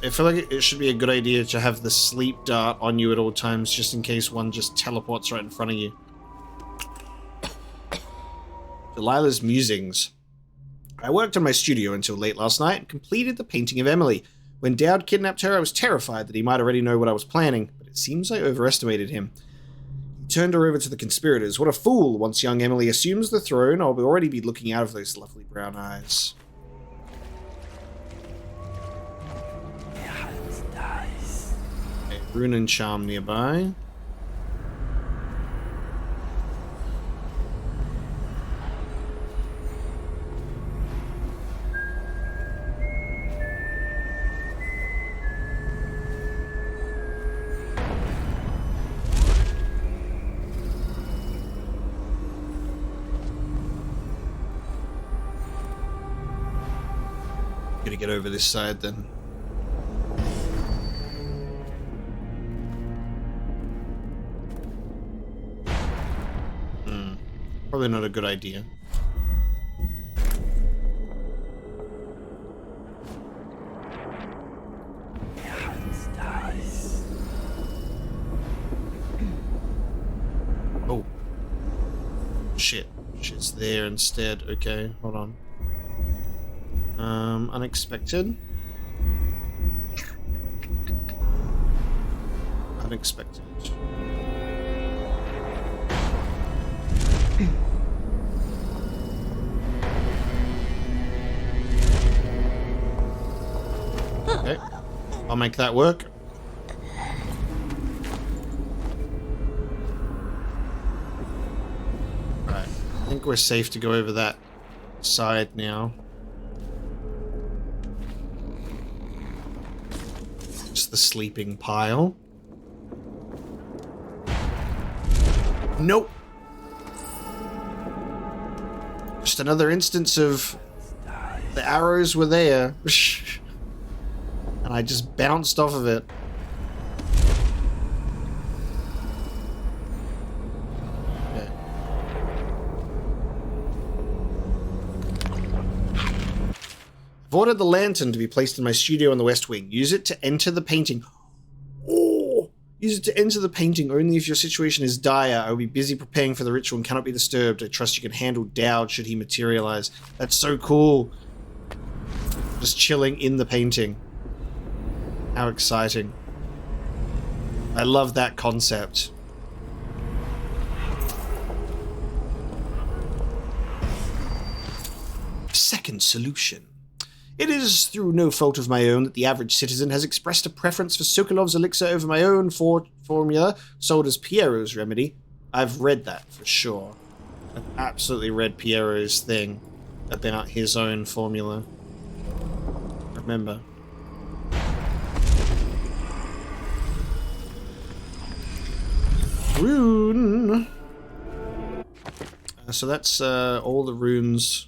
I feel like it should be a good idea to have the sleep dart on you at all times, just in case one just teleports right in front of you. Delilah's musings. I worked in my studio until late last night and completed the painting of Emily. When Daud kidnapped her, I was terrified that he might already know what I was planning, but it seems I overestimated him. He turned her over to the conspirators. What a fool! Once young Emily assumes the throne, I'll already be looking out of those lovely brown eyes. Rune and Charm nearby. Gonna get over this side then. Probably not a good idea. Oh. Shit. Shit's there instead. Okay, hold on. Unexpected. Unexpected. Okay, I'll make that work. Right, I think we're safe to go over that side now. Just the sleeping pile. Nope. Just another instance of the arrows were there. And I just bounced off of it. Okay. I've ordered the lantern to be placed in my studio in the West Wing. Use it to enter the painting. Oh! Use it to enter the painting only if your situation is dire. I will be busy preparing for the ritual and cannot be disturbed. I trust you can handle Daud should he materialize. That's so cool. Just chilling in the painting. How exciting. I love that concept. Second solution. It is through no fault of my own that the average citizen has expressed a preference for Sokolov's elixir over my own formula, sold as Piero's remedy. I've read that for sure. I've absolutely read Piero's thing about his own formula. Remember. Rune! So that's all the runes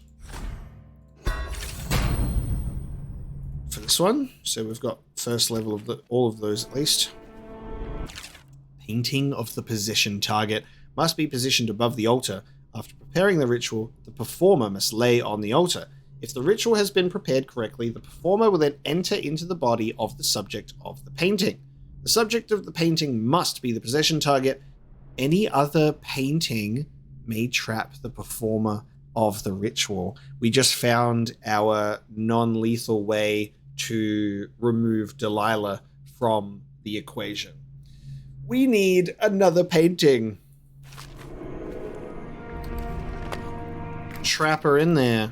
for this one. So we've got first level of all of those at least. Painting of the position target must be positioned above the altar. After preparing the ritual, the performer must lay on the altar. If the ritual has been prepared correctly, the performer will then enter into the body of the subject of the painting. The subject of the painting must be the possession target. Any other painting may trap the performer of the ritual. We just found our non-lethal way to remove Delilah from the equation. We need another painting. Trap her in there.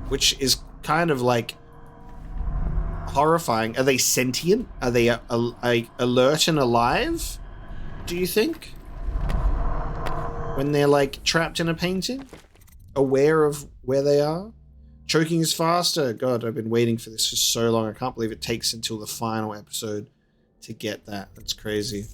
Which is kind of like horrifying. Are they sentient? Are they alert and alive? Do you think? When they're like trapped in a painting? Aware of where they are? Choking is faster. God, I've been waiting for this for so long. I can't believe it takes until the final episode to get that. That's crazy.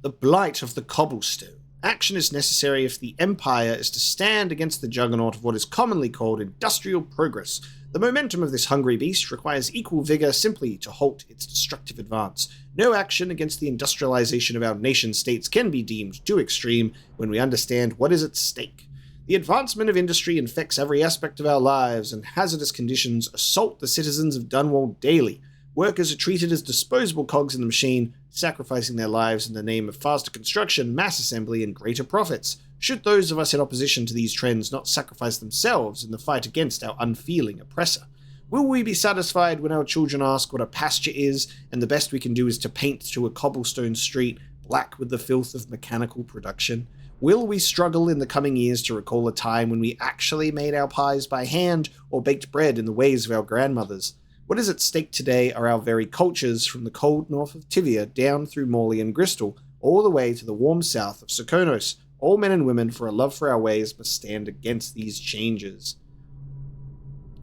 The Blight of the Cobblestone. Action is necessary if the Empire is to stand against the juggernaut of what is commonly called industrial progress. The momentum of this hungry beast requires equal vigor simply to halt its destructive advance. No action against the industrialization of our nation-states can be deemed too extreme when we understand what is at stake. The advancement of industry infects every aspect of our lives, and hazardous conditions assault the citizens of Dunwall daily. Workers are treated as disposable cogs in the machine, sacrificing their lives in the name of faster construction, mass assembly, and greater profits. Should those of us in opposition to these trends not sacrifice themselves in the fight against our unfeeling oppressor? Will we be satisfied when our children ask what a pasture is, and the best we can do is to paint to a cobblestone street black with the filth of mechanical production? Will we struggle in the coming years to recall a time when we actually made our pies by hand or baked bread in the ways of our grandmothers? What is at stake today are our very cultures, from the cold north of Tivia down through Morley and Bristol, all the way to the warm south of Serkonos. All men and women, for a love for our ways, must stand against these changes.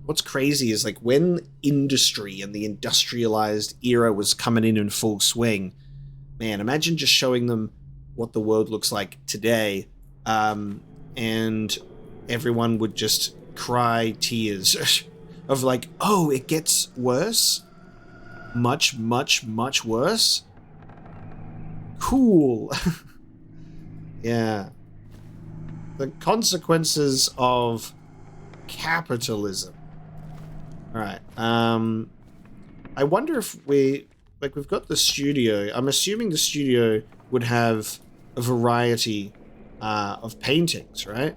What's crazy is, like, when industry and the industrialized era was coming in full swing, man, imagine just showing them what the world looks like today, and everyone would just cry tears of like, oh, it gets worse? Much, much, much worse? Cool. Yeah. The consequences of capitalism. Alright, I wonder if we've got the studio. I'm assuming the studio would have a variety of paintings, right?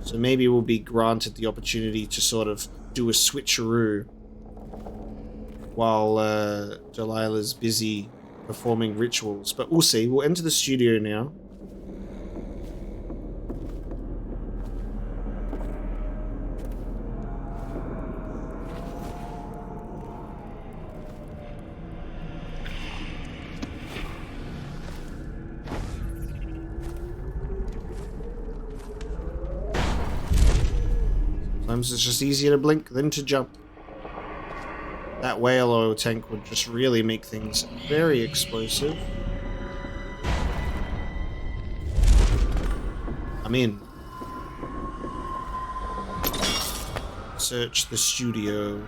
So maybe we'll be granted the opportunity to sort of do a switcheroo while Delilah's busy performing rituals. But we'll see. We'll enter the studio now. Sometimes it's just easier to blink than to jump. That whale oil tank would just really make things very explosive. I'm in. Search the studio.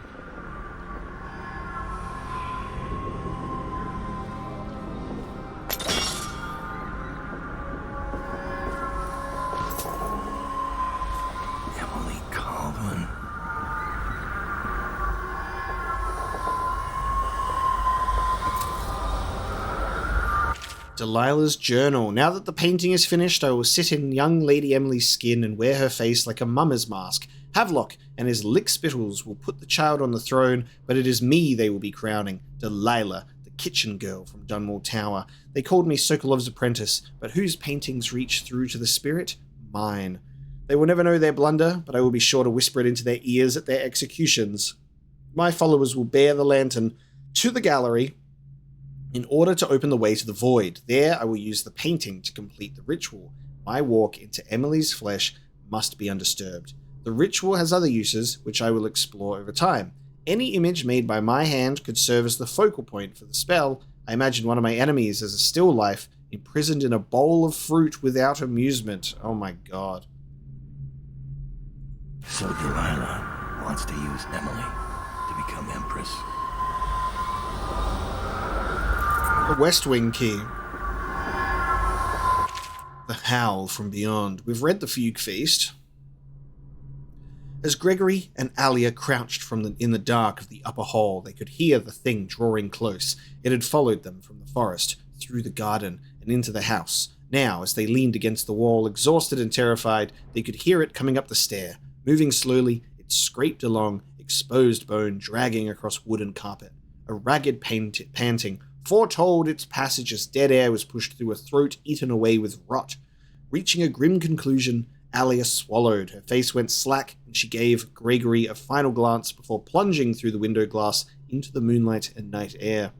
Delilah's journal. Now that the painting is finished, I will sit in young Lady Emily's skin and wear her face like a mummer's mask. Havelock and his lick-spittles will put the child on the throne, but it is me they will be crowning. Delilah, the kitchen girl from Dunwall Tower. They called me Sokolov's apprentice, but whose paintings reach through to the spirit? Mine. They will never know their blunder, but I will be sure to whisper it into their ears at their executions. My followers will bear the lantern to the gallery in order to open the way to the void. There I will use the painting to complete the ritual. My walk into Emily's flesh must be undisturbed. The ritual has other uses, which I will explore over time. Any image made by my hand could serve as the focal point for the spell. I imagine one of my enemies as a still life, imprisoned in a bowl of fruit without amusement. Oh my god. So Delilah wants to use Emily to become Empress. The West Wing key. The Howl from Beyond. We've read the Fugue Feast. As Gregory and Alia crouched in the dark of the upper hall, they could hear the thing drawing close. It had followed them from the forest, through the garden, and into the house. Now, as they leaned against the wall, exhausted and terrified, they could hear it coming up the stair. Moving slowly, it scraped along, exposed bone dragging across wood and carpet. A ragged panting foretold its passage as dead air was pushed through a throat eaten away with rot. Reaching a grim conclusion, Alia swallowed. Her face went slack, and she gave Gregory a final glance before plunging through the window glass into the moonlight and night air.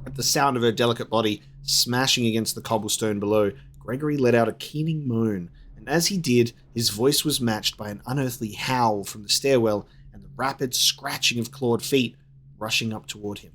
At the sound of her delicate body smashing against the cobblestone below, Gregory let out a keening moan, and as he did, his voice was matched by an unearthly howl from the stairwell and the rapid scratching of clawed feet rushing up toward him.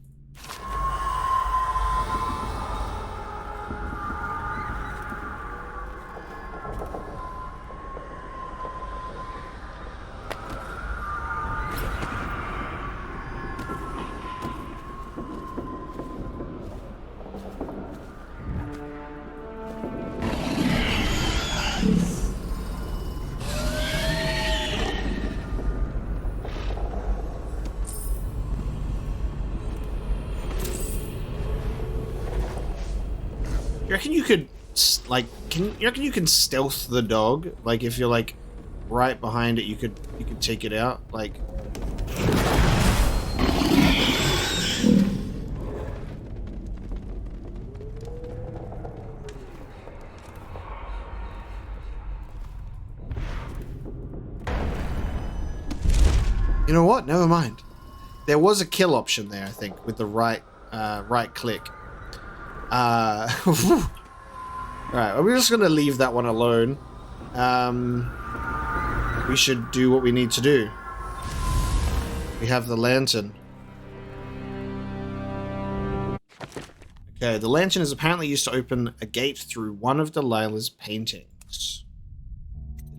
You reckon you could, like, you reckon you can stealth the dog? Like, if you're, like, right behind it, you could take it out? Like... You know what? Never mind. There was a kill option there, I think, with the right click. Alright, well, we're just gonna leave that one alone. We should do what we need to do. We have the lantern. Okay, the lantern is apparently used to open a gate through one of Delilah's paintings.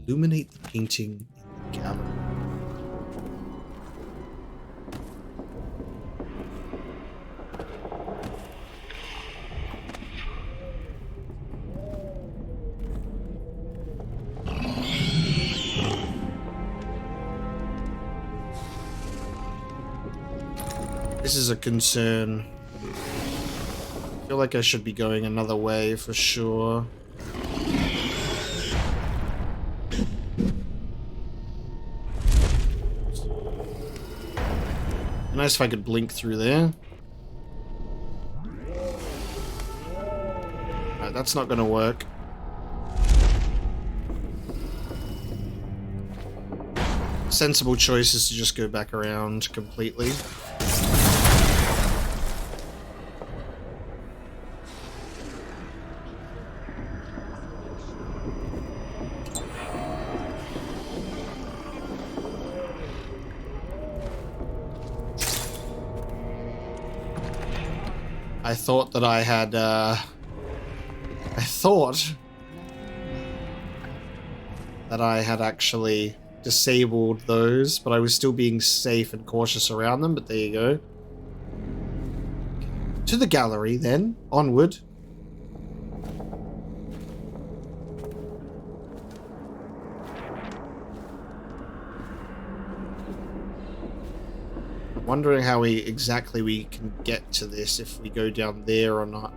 Illuminate the painting in the gallery. This is a concern. I feel like I should be going another way for sure. Nice if I could blink through there. Alright, that's not gonna work. Sensible choice is to just go back around completely. I thought that I had, I thought that I had actually disabled those, but I was still being safe and cautious around them, but there you go. To the gallery, then. Onward. Wondering how exactly we can get to this, if we go down there or not.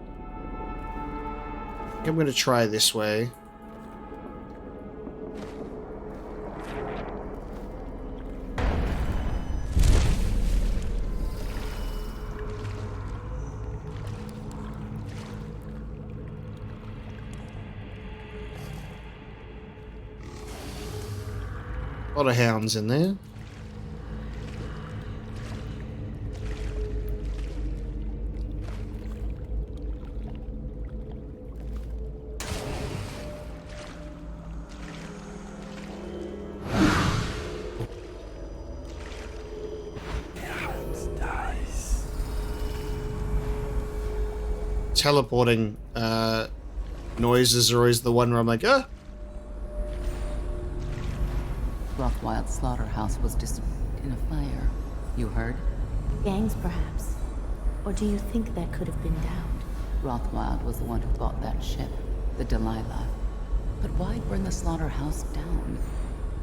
I think I'm going to try this way. A lot of hounds in there. Teleporting noises are always the one where I'm like, ah. Rothwild's slaughterhouse was just in a fire. You heard? Gangs, perhaps. Or do you think that could have been Daud? Rothwild was the one who bought that ship, the Delilah. But why burn the slaughterhouse down?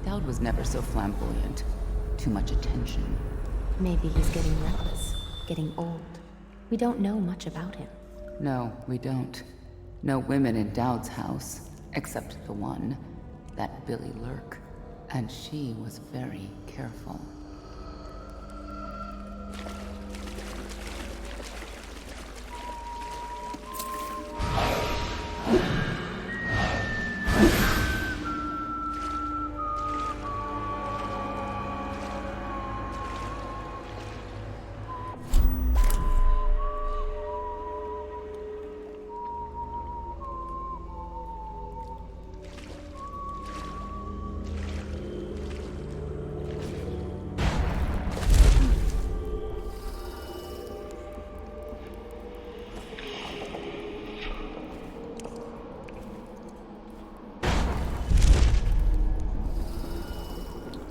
Daud was never so flamboyant. Too much attention. Maybe he's getting reckless, getting old. We don't know much about him. No, we don't. No women in Daud's house, except the one, that Billy Lurk. And she was very careful.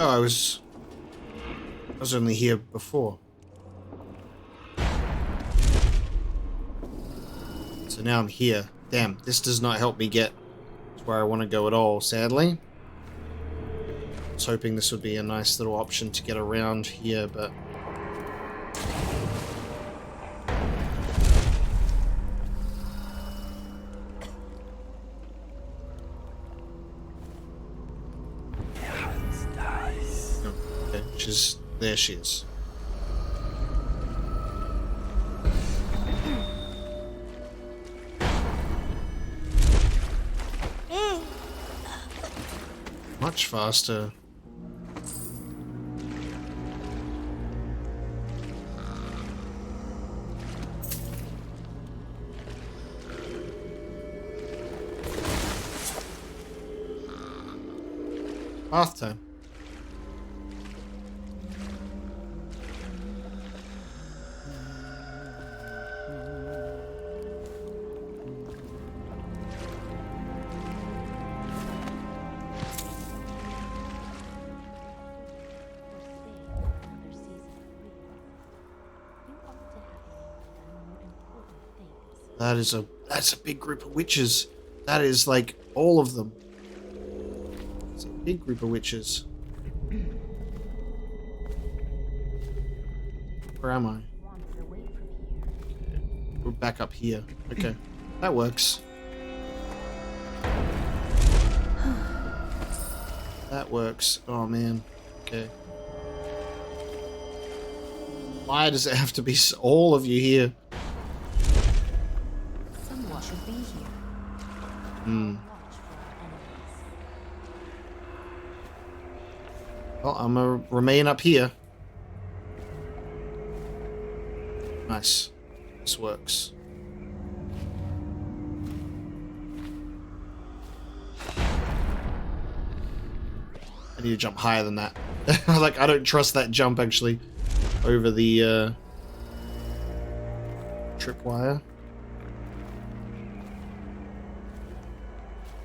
Oh, I was only here before. So now I'm here. Damn, this does not help me get to where I want to go at all, sadly. I was hoping this would be a nice little option to get around here, but... There she is. Much faster. Bath time. That's a big group of witches. That is like all of them. It's a big group of witches. Where am I? We're back up here. Okay. That works. That works. Oh man. Okay. Why does it have to be all of you here? Someone should be here. Well, I'm gonna remain up here. Nice. This works. I need to jump higher than that. Like, I don't trust that jump, actually. Over the, tripwire.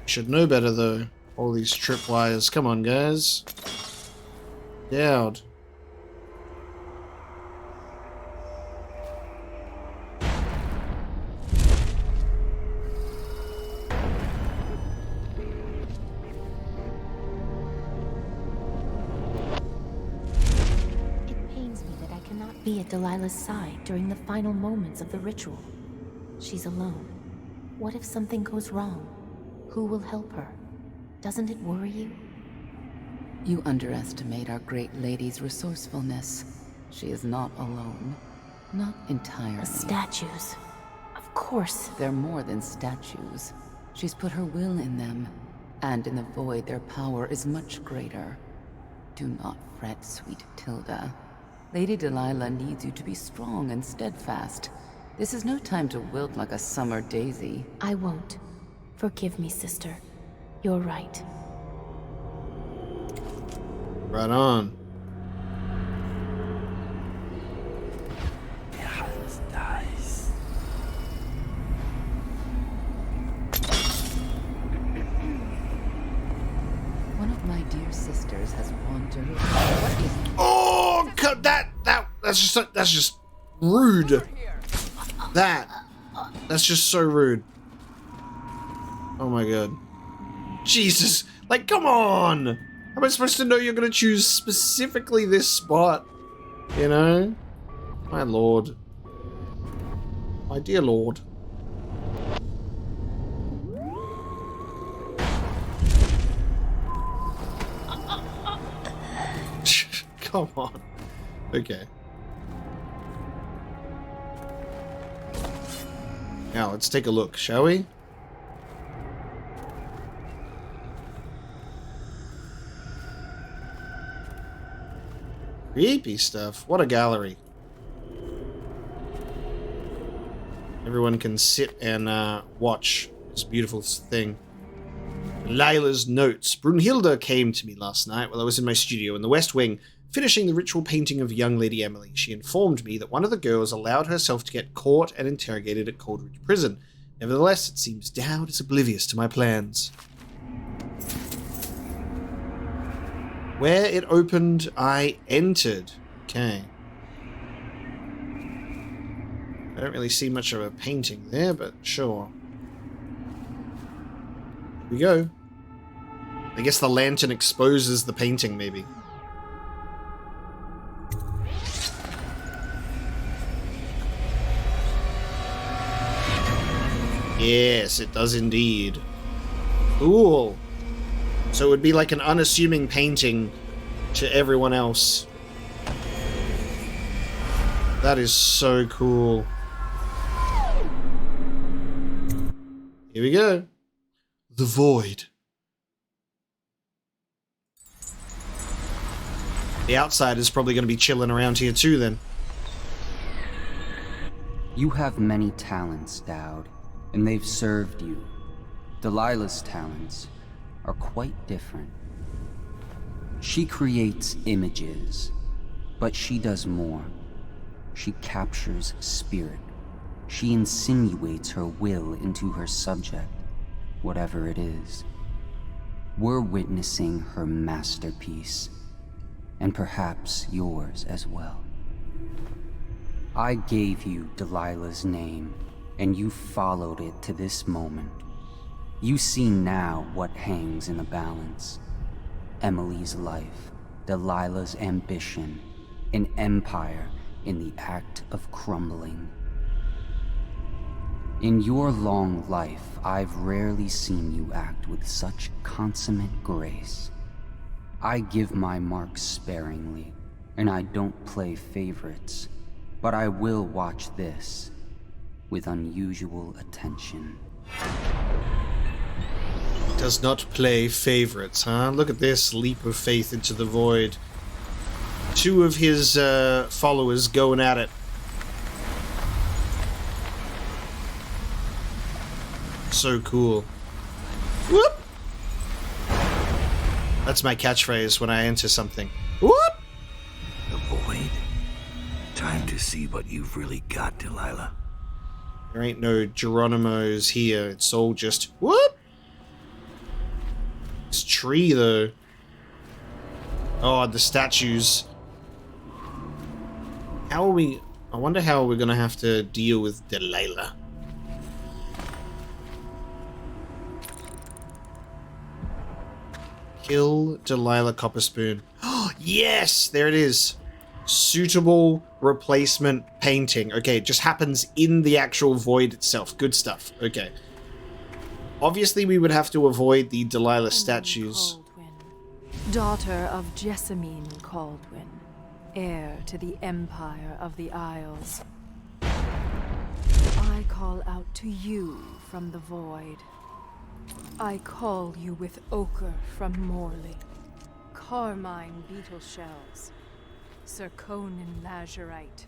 Should know better, though. All these tripwires. Come on, guys. Daud. It pains me that I cannot be at Delilah's side during the final moments of the ritual. She's alone. What if something goes wrong? Who will help her? Doesn't it worry you? You underestimate our great lady's resourcefulness. She is not alone. Not entirely. The statues. Of course. They're more than statues. She's put her will in them, and in the void their power is much greater. Do not fret, sweet Tilda. Lady Delilah needs you to be strong and steadfast. This is no time to wilt like a summer daisy. I won't. Forgive me, sister. You're right. Right on. One of my dear sisters has wandered. What is... Oh, that's just rude. That's just so rude. Oh my god. Jesus. Like, come on. How am I supposed to know you're going to choose specifically this spot? You know? My lord. My dear lord. Come on. Okay. Now, let's take a look, shall we? Creepy stuff. What a gallery. Everyone can sit and watch this beautiful thing. Lila's notes. Brunhilde came to me last night while I was in my studio in the West Wing, finishing the ritual painting of young Lady Emily. She informed me that one of the girls allowed herself to get caught and interrogated at Coldridge Prison. Nevertheless, it seems Daud is oblivious to my plans. Where it opened, I entered. Okay. I don't really see much of a painting there, but sure. Here we go. I guess the lantern exposes the painting, maybe. Yes, it does indeed. Cool. So it would be like an unassuming painting to everyone else. That is so cool. Here we go. The Void. The outsider's probably going to be chilling around here too then. You have many talents, Daud, and they've served you. Delilah's talents are quite different. She creates images, but she does more. She captures spirit. She insinuates her will into her subject, whatever it is. We're witnessing her masterpiece, and perhaps yours as well. I gave you Delilah's name, and you followed it to this moment. You see now what hangs in the balance. Emily's life, Delilah's ambition, an empire in the act of crumbling. In your long life, I've rarely seen you act with such consummate grace. I give my marks sparingly, and I don't play favorites, but I will watch this with unusual attention. Does not play favorites, huh? Look at this leap of faith into the void. Two of his followers going at it. So cool. Whoop! That's my catchphrase when I enter something. Whoop! The Void. Time to see what you've really got, Delilah. There ain't no Geronimos here. It's all just whoop! This tree, though. Oh, the statues. How are we... I wonder how we're gonna have to deal with Delilah. Kill Delilah Copperspoon. Oh, yes! There it is. Suitable replacement painting. Okay, it just happens in the actual void itself. Good stuff. Okay. Obviously, we would have to avoid the Delilah statues. Caldwin, daughter of Jessamine Caldwin, heir to the Empire of the Isles. I call out to you from the void. I call you with ochre from Morley, carmine beetle shells, zirconin lazurite,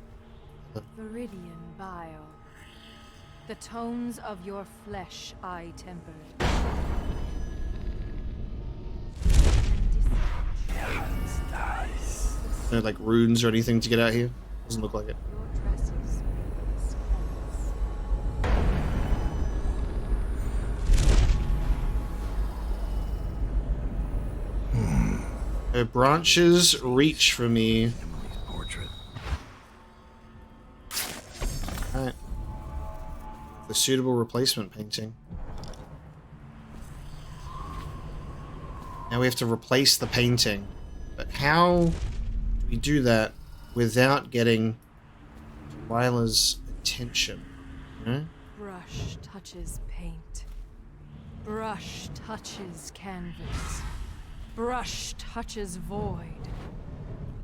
viridian bile. The tones of your flesh I tempered. No, like runes or anything to get out here? Doesn't look like it. Your dresses Her branches reach for me. Emily's portrait. Alright. The suitable replacement painting. Now we have to replace the painting. But how do we do that without getting Delilah's attention? brush touches paint. Brush touches canvas. Brush touches void.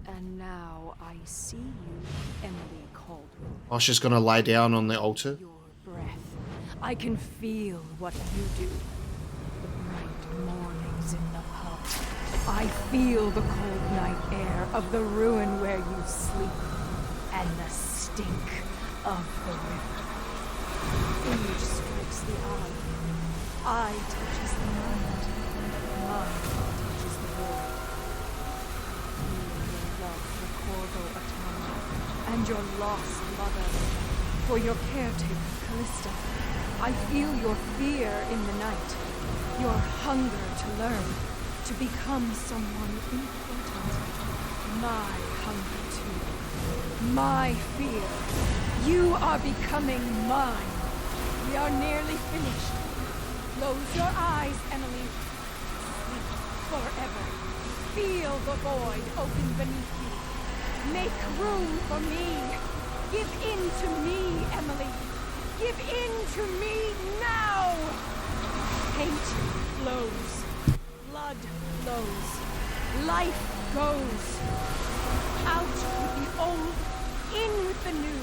And now I see you, Emily Caldwin. Osha's gonna lie down on the altar. Your breath. I can feel what you do. The bright mornings in the pub. I feel the cold night air of the ruin where you sleep. And the stink of the river. Image strikes the eye. Eye touches the mind. Mind touches the void. Feel your love for Corvo Atama and your lost mother. For your caretaker, Callista. I feel your fear in the night. Your hunger to learn. To become someone important. My hunger too. My fear. You are becoming mine. We are nearly finished. Close your eyes, Emily. Sleep forever. Feel the void open beneath you. Make room for me. Give in to me, Emily. Give in to me now. Hate flows. Blood flows. Life goes. Out with the old, In with the new.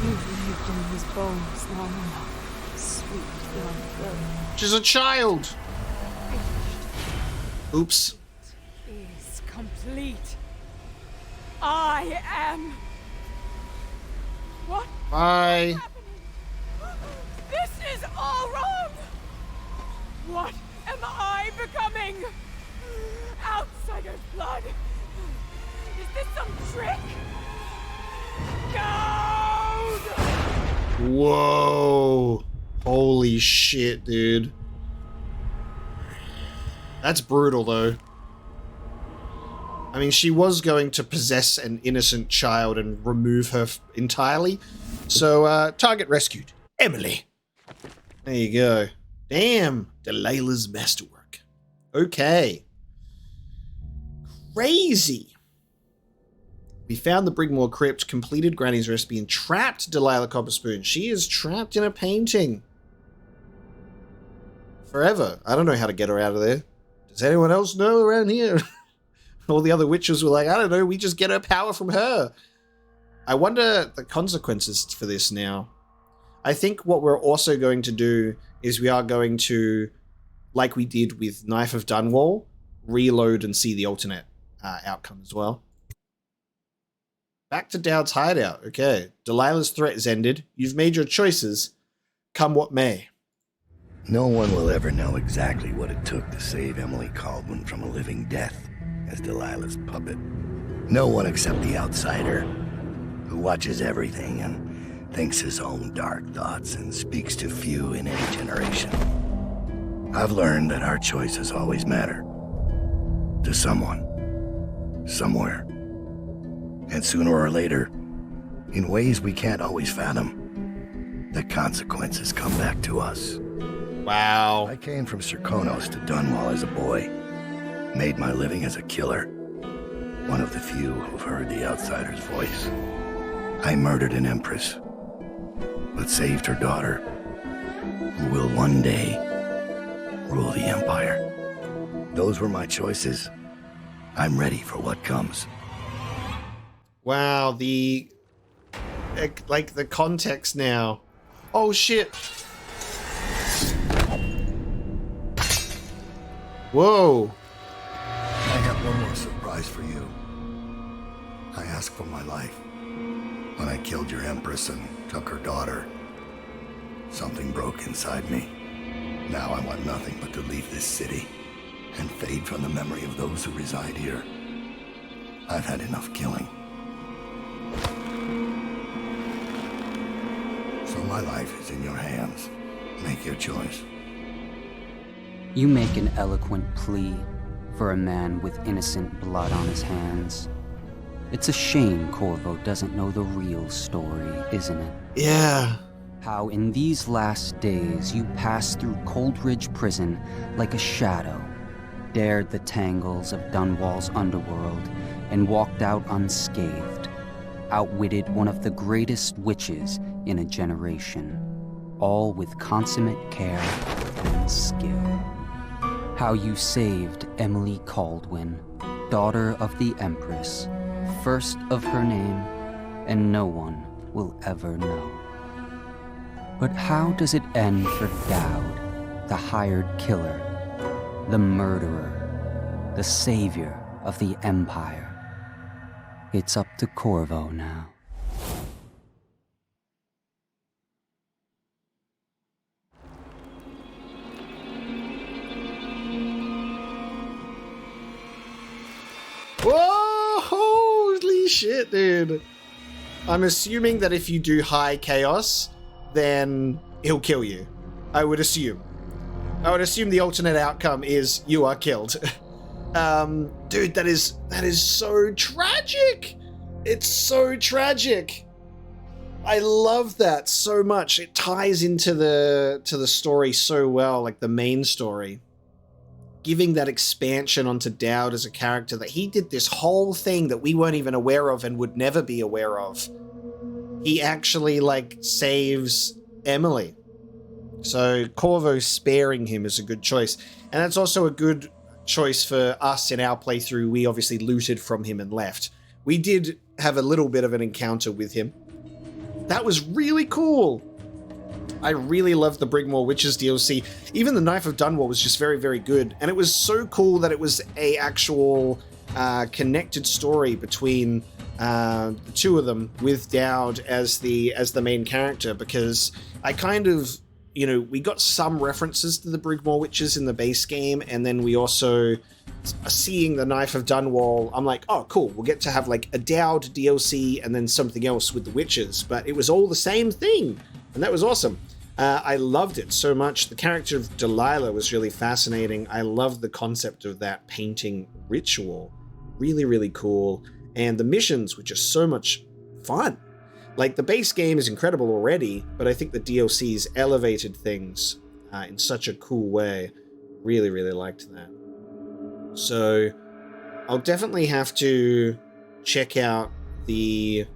You've lived in his bones long enough. Sweet young girl. She's a child. Oops. Is complete. I am. What? Bye. This is all wrong. What am I becoming? Outsider's blood. Is this some trick? Daud! Whoa. Holy shit, dude. That's brutal, though. I mean, she was going to possess an innocent child and remove her entirely. So, target rescued. Emily. There you go. Damn. Delilah's masterwork. Okay. Crazy. We found the Brigmore crypt, completed Granny's recipe, and trapped Delilah Copperspoon. She is trapped in a painting. Forever. I don't know how to get her out of there. Does anyone else know around here? All the other witches were like, I don't know, we just get our power from her. I wonder the consequences for this now. I think what we're also going to do is we are going to, like we did with Knife of Dunwall, reload and see the alternate outcome as well. Back to Daud's hideout. Okay, Delilah's threat is ended. You've made your choices. Come what may. No one will ever know exactly what it took to save Emily Caldwin from a living death as Delilah's puppet. No one except the outsider, who watches everything and thinks his own dark thoughts and speaks to few in any generation. I've learned that our choices always matter. To someone. Somewhere. And sooner or later, in ways we can't always fathom, the consequences come back to us. Wow. I came from Serkonos to Dunwall as a boy. Made my living as a killer. One of the few who've heard the outsider's voice. I murdered an empress, but saved her daughter, who will one day rule the empire. Those were my choices. I'm ready for what comes. Wow, the context now. Oh shit. Whoa. I have one more surprise for you. I asked for my life. When I killed your empress and took her daughter, something broke inside me. Now I want nothing but to leave this city and fade from the memory of those who reside here. I've had enough killing. So my life is in your hands. Make your choice. You make an eloquent plea for a man with innocent blood on his hands. It's a shame Corvo doesn't know the real story, isn't it? Yeah. How in these last days you passed through Coldridge Prison like a shadow, dared the tangles of Dunwall's underworld, and walked out unscathed, outwitted one of the greatest witches in a generation, all with consummate care and skill. How you saved Emily Caldwin, daughter of the Empress, first of her name, and no one will ever know. But how does it end for Daud, the hired killer, the murderer, the savior of the Empire? It's up to Corvo now. Whoa! Holy shit, dude. I'm assuming that if you do high chaos, then he'll kill you. I would assume. I would assume the alternate outcome is you are killed. Dude, that is so tragic. It's so tragic. I love that so much. It ties into the story so well, like the main story. Giving that expansion onto Daud as a character, that he did this whole thing that we weren't even aware of and would never be aware of. He actually, like, saves Emily. So Corvo sparing him is a good choice. And that's also a good choice for us in our playthrough. We obviously looted from him and left. We did have a little bit of an encounter with him. That was really cool. I really loved the Brigmore Witches DLC. Even the Knife of Dunwall was just very, very good. And it was so cool that it was a actual connected story between the two of them, with Daud as the main character, because I kind of, we got some references to the Brigmore Witches in the base game, and then we also, seeing the Knife of Dunwall, I'm like, oh cool, we'll get to have like a Daud DLC and then something else with the witches, but it was all the same thing, and that was awesome. I loved it so much. The character of Delilah was really fascinating. I loved the concept of that painting ritual. Really, really cool. And the missions were just so much fun. Like, the base game is incredible already, but I think the DLCs elevated things in such a cool way. Really, really liked that. So, I'll definitely have to check out the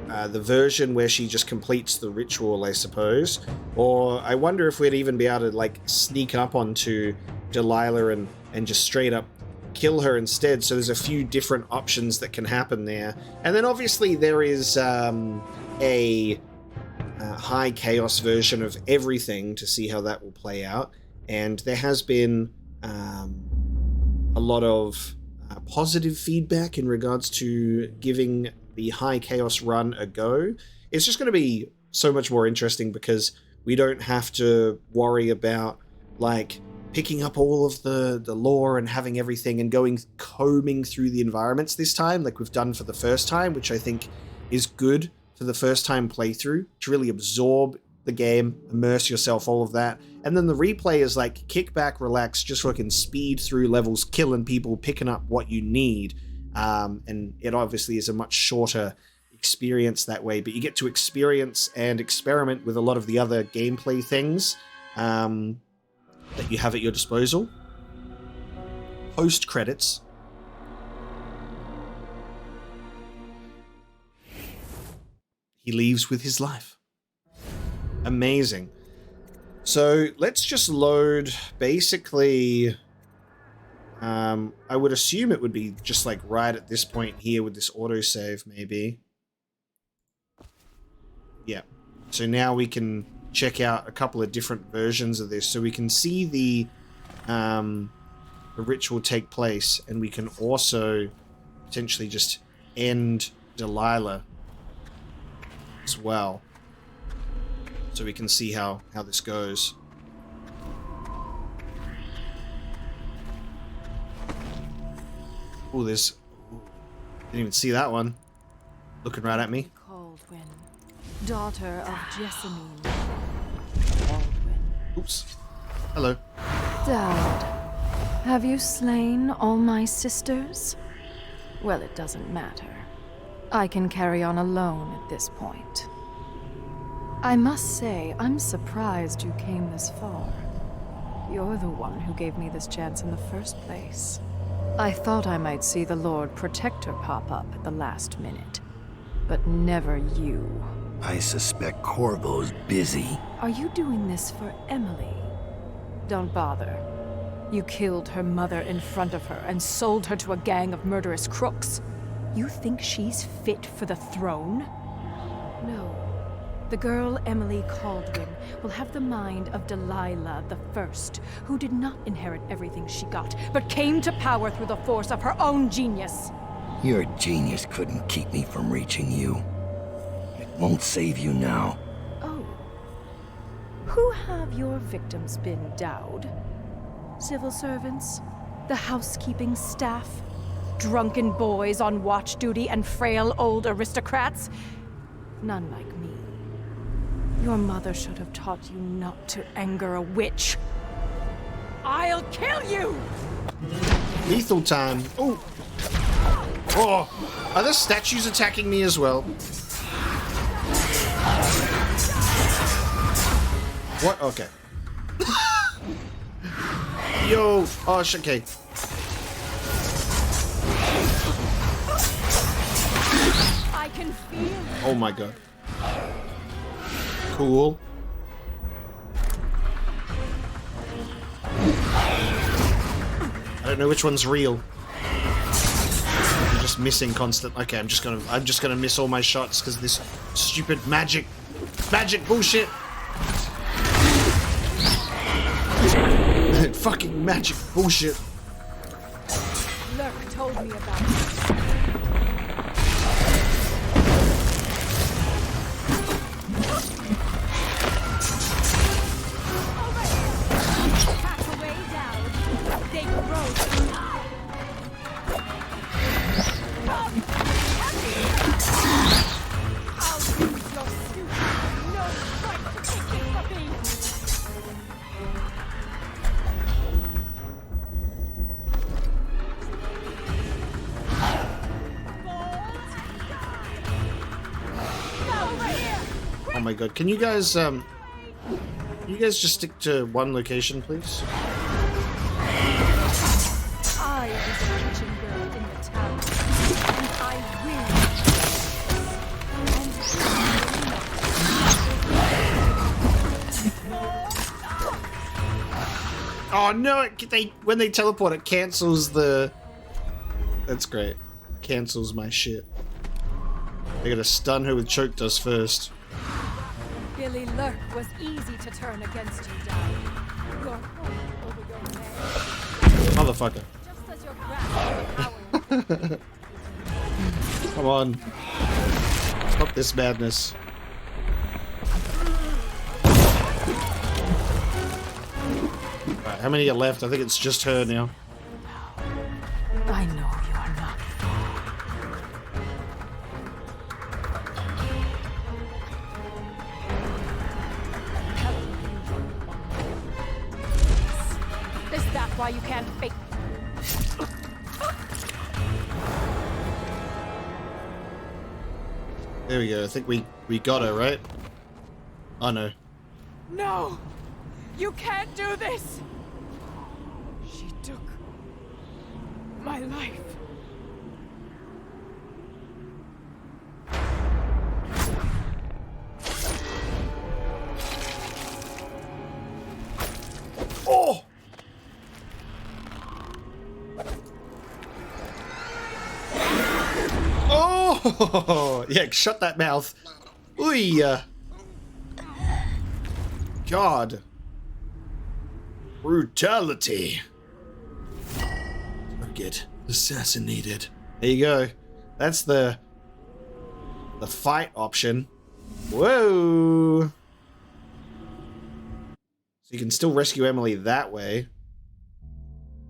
version where she just completes the ritual, I suppose. Or I wonder if we'd even be able to, like, sneak up onto Delilah and just straight up kill her instead. So there's a few different options that can happen there. And then obviously there is a high chaos version of everything to see how that will play out. And there has been a lot of positive feedback in regards to giving the high chaos run a go. It's just going to be so much more interesting because we don't have to worry about like picking up all of the lore and having everything and combing through the environments this time like we've done for the first time, which I think is good for the first time playthrough, to really absorb the game, immerse yourself, all of that. And then the replay is like kick back, relax, just fucking speed through levels, killing people, picking up what you need. And it obviously is a much shorter experience that way, but you get to experience and experiment with a lot of the other gameplay things that you have at your disposal. Post credits. He leaves with his life. Amazing. So let's just load basically. I would assume it would be just like right at this point here with this autosave, maybe. Yeah. So now we can check out a couple of different versions of this. So we can see the ritual take place, and we can also potentially just end Delilah as well. So we can see how this goes. Oh, there's... Didn't even see that one. Looking right at me. Caldwin, daughter of Jessamine. Oops. Hello. Daud, have you slain all my sisters? Well, it doesn't matter. I can carry on alone at this point. I must say, I'm surprised you came this far. You're the one who gave me this chance in the first place. I thought I might see the Lord Protector pop up at the last minute, but never you. I suspect Corvo's busy. Are you doing this for Emily? Don't bother. You killed her mother in front of her and sold her to a gang of murderous crooks. You think she's fit for the throne? No. The girl Emily Caldwin will have the mind of Delilah the First, who did not inherit everything she got, but came to power through the force of her own genius. Your genius couldn't keep me from reaching you. It won't save you now. Oh. Who have your victims been, Daud? Civil servants? The housekeeping staff? Drunken boys on watch duty and frail old aristocrats? None like me. Your mother should have taught you not to anger a witch. I'll kill you! Lethal time. Oh. Oh. Are the statues attacking me as well? What? Okay. Yo. Oh, okay. I can feel. Oh my god. Cool. I don't know which one's real. just missing constant. Okay, I'm just gonna miss all my shots because this stupid magic bullshit. Fucking magic bullshit. Lurk told me about it. Oh my god, can you guys just stick to one location, please? I was a kitchen girl in the town, and I will. Oh no! When they teleport, it cancels the. That's great. Cancels my shit. They gotta stun her with choke dust first. Billy Lurk was easy to turn against you, Daud. Your hold over your man. Motherfucker. Just as your grasp of power. Come on. Stop this madness. Alright, how many are left? I think it's just her now. I know you are not. Is that why you can't fake? There we go. I think we got her, right? Oh no. No! You can't do this! She took my life. Oh! Oh! Yeah, shut that mouth. Ooh. God. Brutality. Target assassinated. There you go. That's the fight option. Whoa. So you can still rescue Emily that way.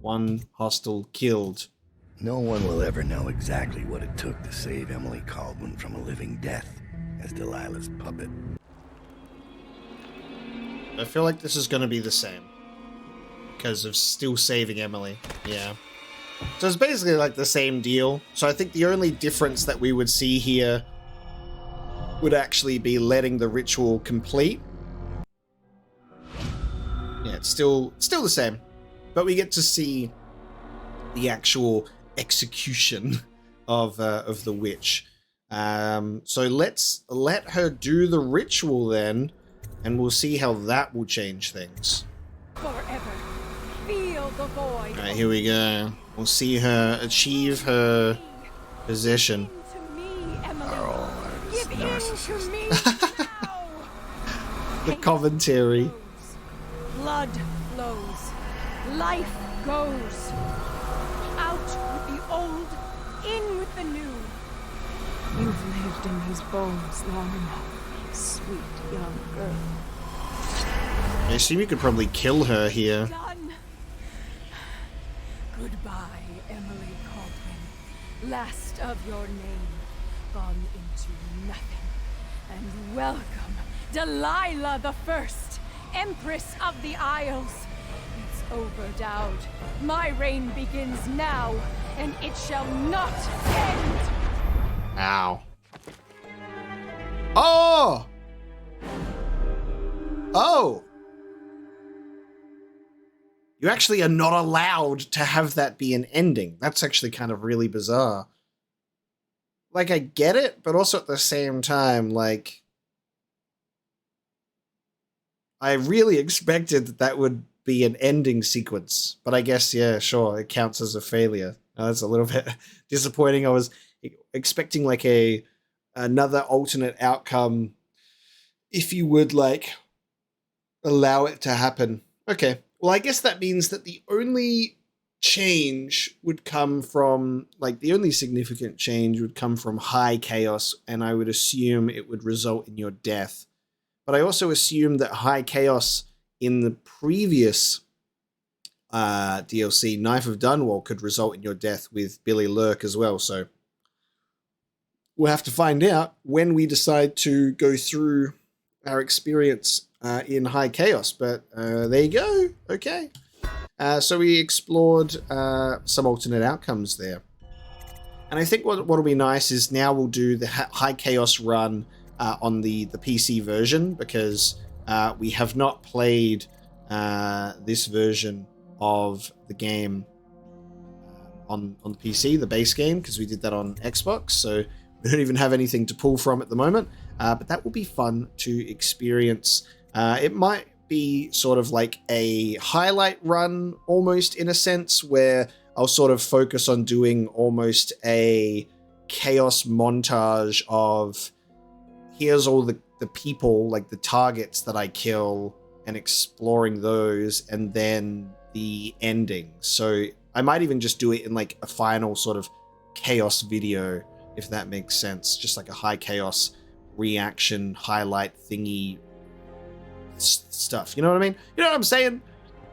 One hostile killed. No one will ever know exactly what it took to save Emily Caldwin from a living death as Delilah's puppet. I feel like this is going to be the same. Because of still saving Emily. Yeah. So it's basically like the same deal. So I think the only difference that we would see here would actually be letting the ritual complete. Yeah, it's still the same. But we get to see the actual execution of the witch. So let's let her do the ritual then, and we'll see how that will change things. Forever. Feel the void. Alright, here we go. We'll see her achieve her possession. To me, Emily. Oh, this Give in narcissist. to me now. The commentary. Blood flows. Life goes. Out with the old, in with the new. You've lived in these bones long enough, sweet young girl. I assume you could probably kill her here. Done. Goodbye, Emily Caldwin. Last of your name, gone into nothing. And welcome, Delilah the First, Empress of the Isles. It's over, Daud. My reign begins now, and it shall not end. Ow. Oh! Oh! You actually are not allowed to have that be an ending. That's actually kind of really bizarre. Like, I get it, but also at the same time, like, I really expected that would be an ending sequence. But I guess, yeah, sure, it counts as a failure. That's a little bit disappointing. I was expecting like another alternate outcome if you would like allow it to happen. Okay. Well, I guess that means that the only change would come from, like, the only significant change would come from high chaos, and I would assume it would result in your death. But I also assume that high chaos in the previous DLC, Knife of Dunwall, could result in your death with Billy Lurk as well. So we'll have to find out when we decide to go through our experience in high chaos. But there you go. Okay. So we explored some alternate outcomes there. And I think what'll be nice is now we'll do the high chaos run on the PC version, because we have not played this version of the game on the PC, the base game, because we did that on Xbox. So we don't even have anything to pull from at the moment. But that will be fun to experience. It might be sort of like a highlight run almost, in a sense, where I'll sort of focus on doing almost a chaos montage of here's all the people, like the targets that I kill, and exploring those, and then the ending. So I might even just do it in like a final sort of chaos video, if that makes sense. Just like a high chaos reaction highlight thingy stuff. You know what I mean? You know what I'm saying?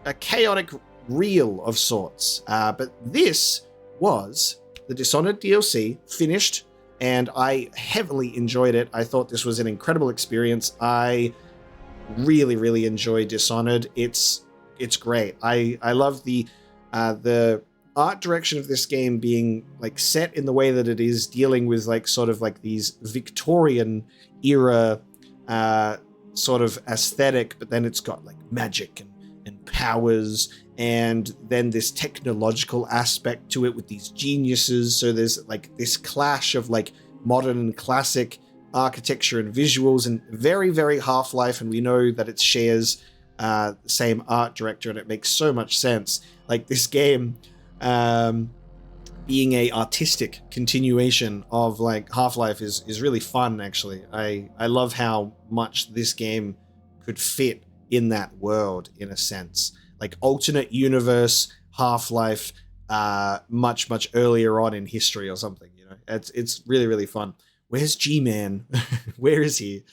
A chaotic reel of sorts. But this was the Dishonored DLC, finished, and I heavily enjoyed it. I thought this was an incredible experience. I really, really enjoyed Dishonored. It's great. I love the art direction of this game being like set in the way that it is, dealing with like sort of like these Victorian era sort of aesthetic, but then it's got like magic and powers, and then this technological aspect to it with these geniuses. So there's like this clash of like modern and classic architecture and visuals, and very, very Half-Life, and we know that it shares the same art director, and it makes so much sense. Like this game being a artistic continuation of like Half-Life is really fun, actually. I love how much this game could fit in that world, in a sense. Like alternate universe Half-Life, much earlier on in history or something, you know. It's really, really fun. Where's G-Man? Where is he?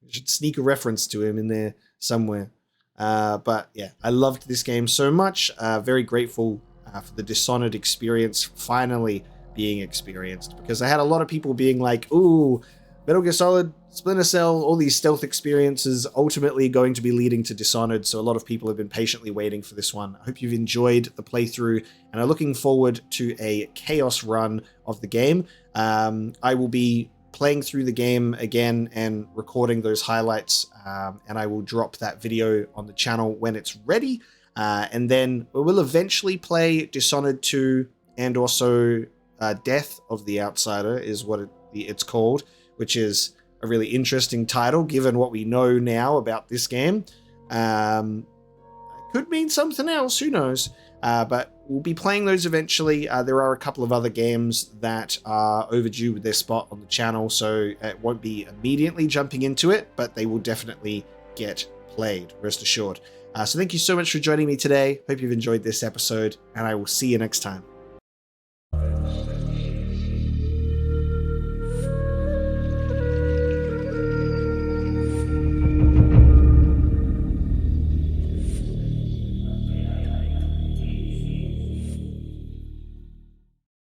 We should sneak a reference to him in there somewhere. But yeah, I loved this game so much. Very grateful for the Dishonored experience finally being experienced, because I had a lot of people being like, ooh, Metal Gear Solid, Splinter Cell, all these stealth experiences ultimately going to be leading to Dishonored. So a lot of people have been patiently waiting for this one. I hope you've enjoyed the playthrough and are looking forward to a chaos run of the game. I will be playing through the game again and recording those highlights, and I will drop that video on the channel when it's ready. And then we will eventually play Dishonored 2 and also Death of the Outsider is what it's called, which is a really interesting title given what we know now about this game. Could mean something else, who knows? But we'll be playing those eventually. There are a couple of other games that are overdue with their spot on the channel, so it won't be immediately jumping into it, but they will definitely get played, rest assured. So thank you so much for joining me today. Hope you've enjoyed this episode, and I will see you next time.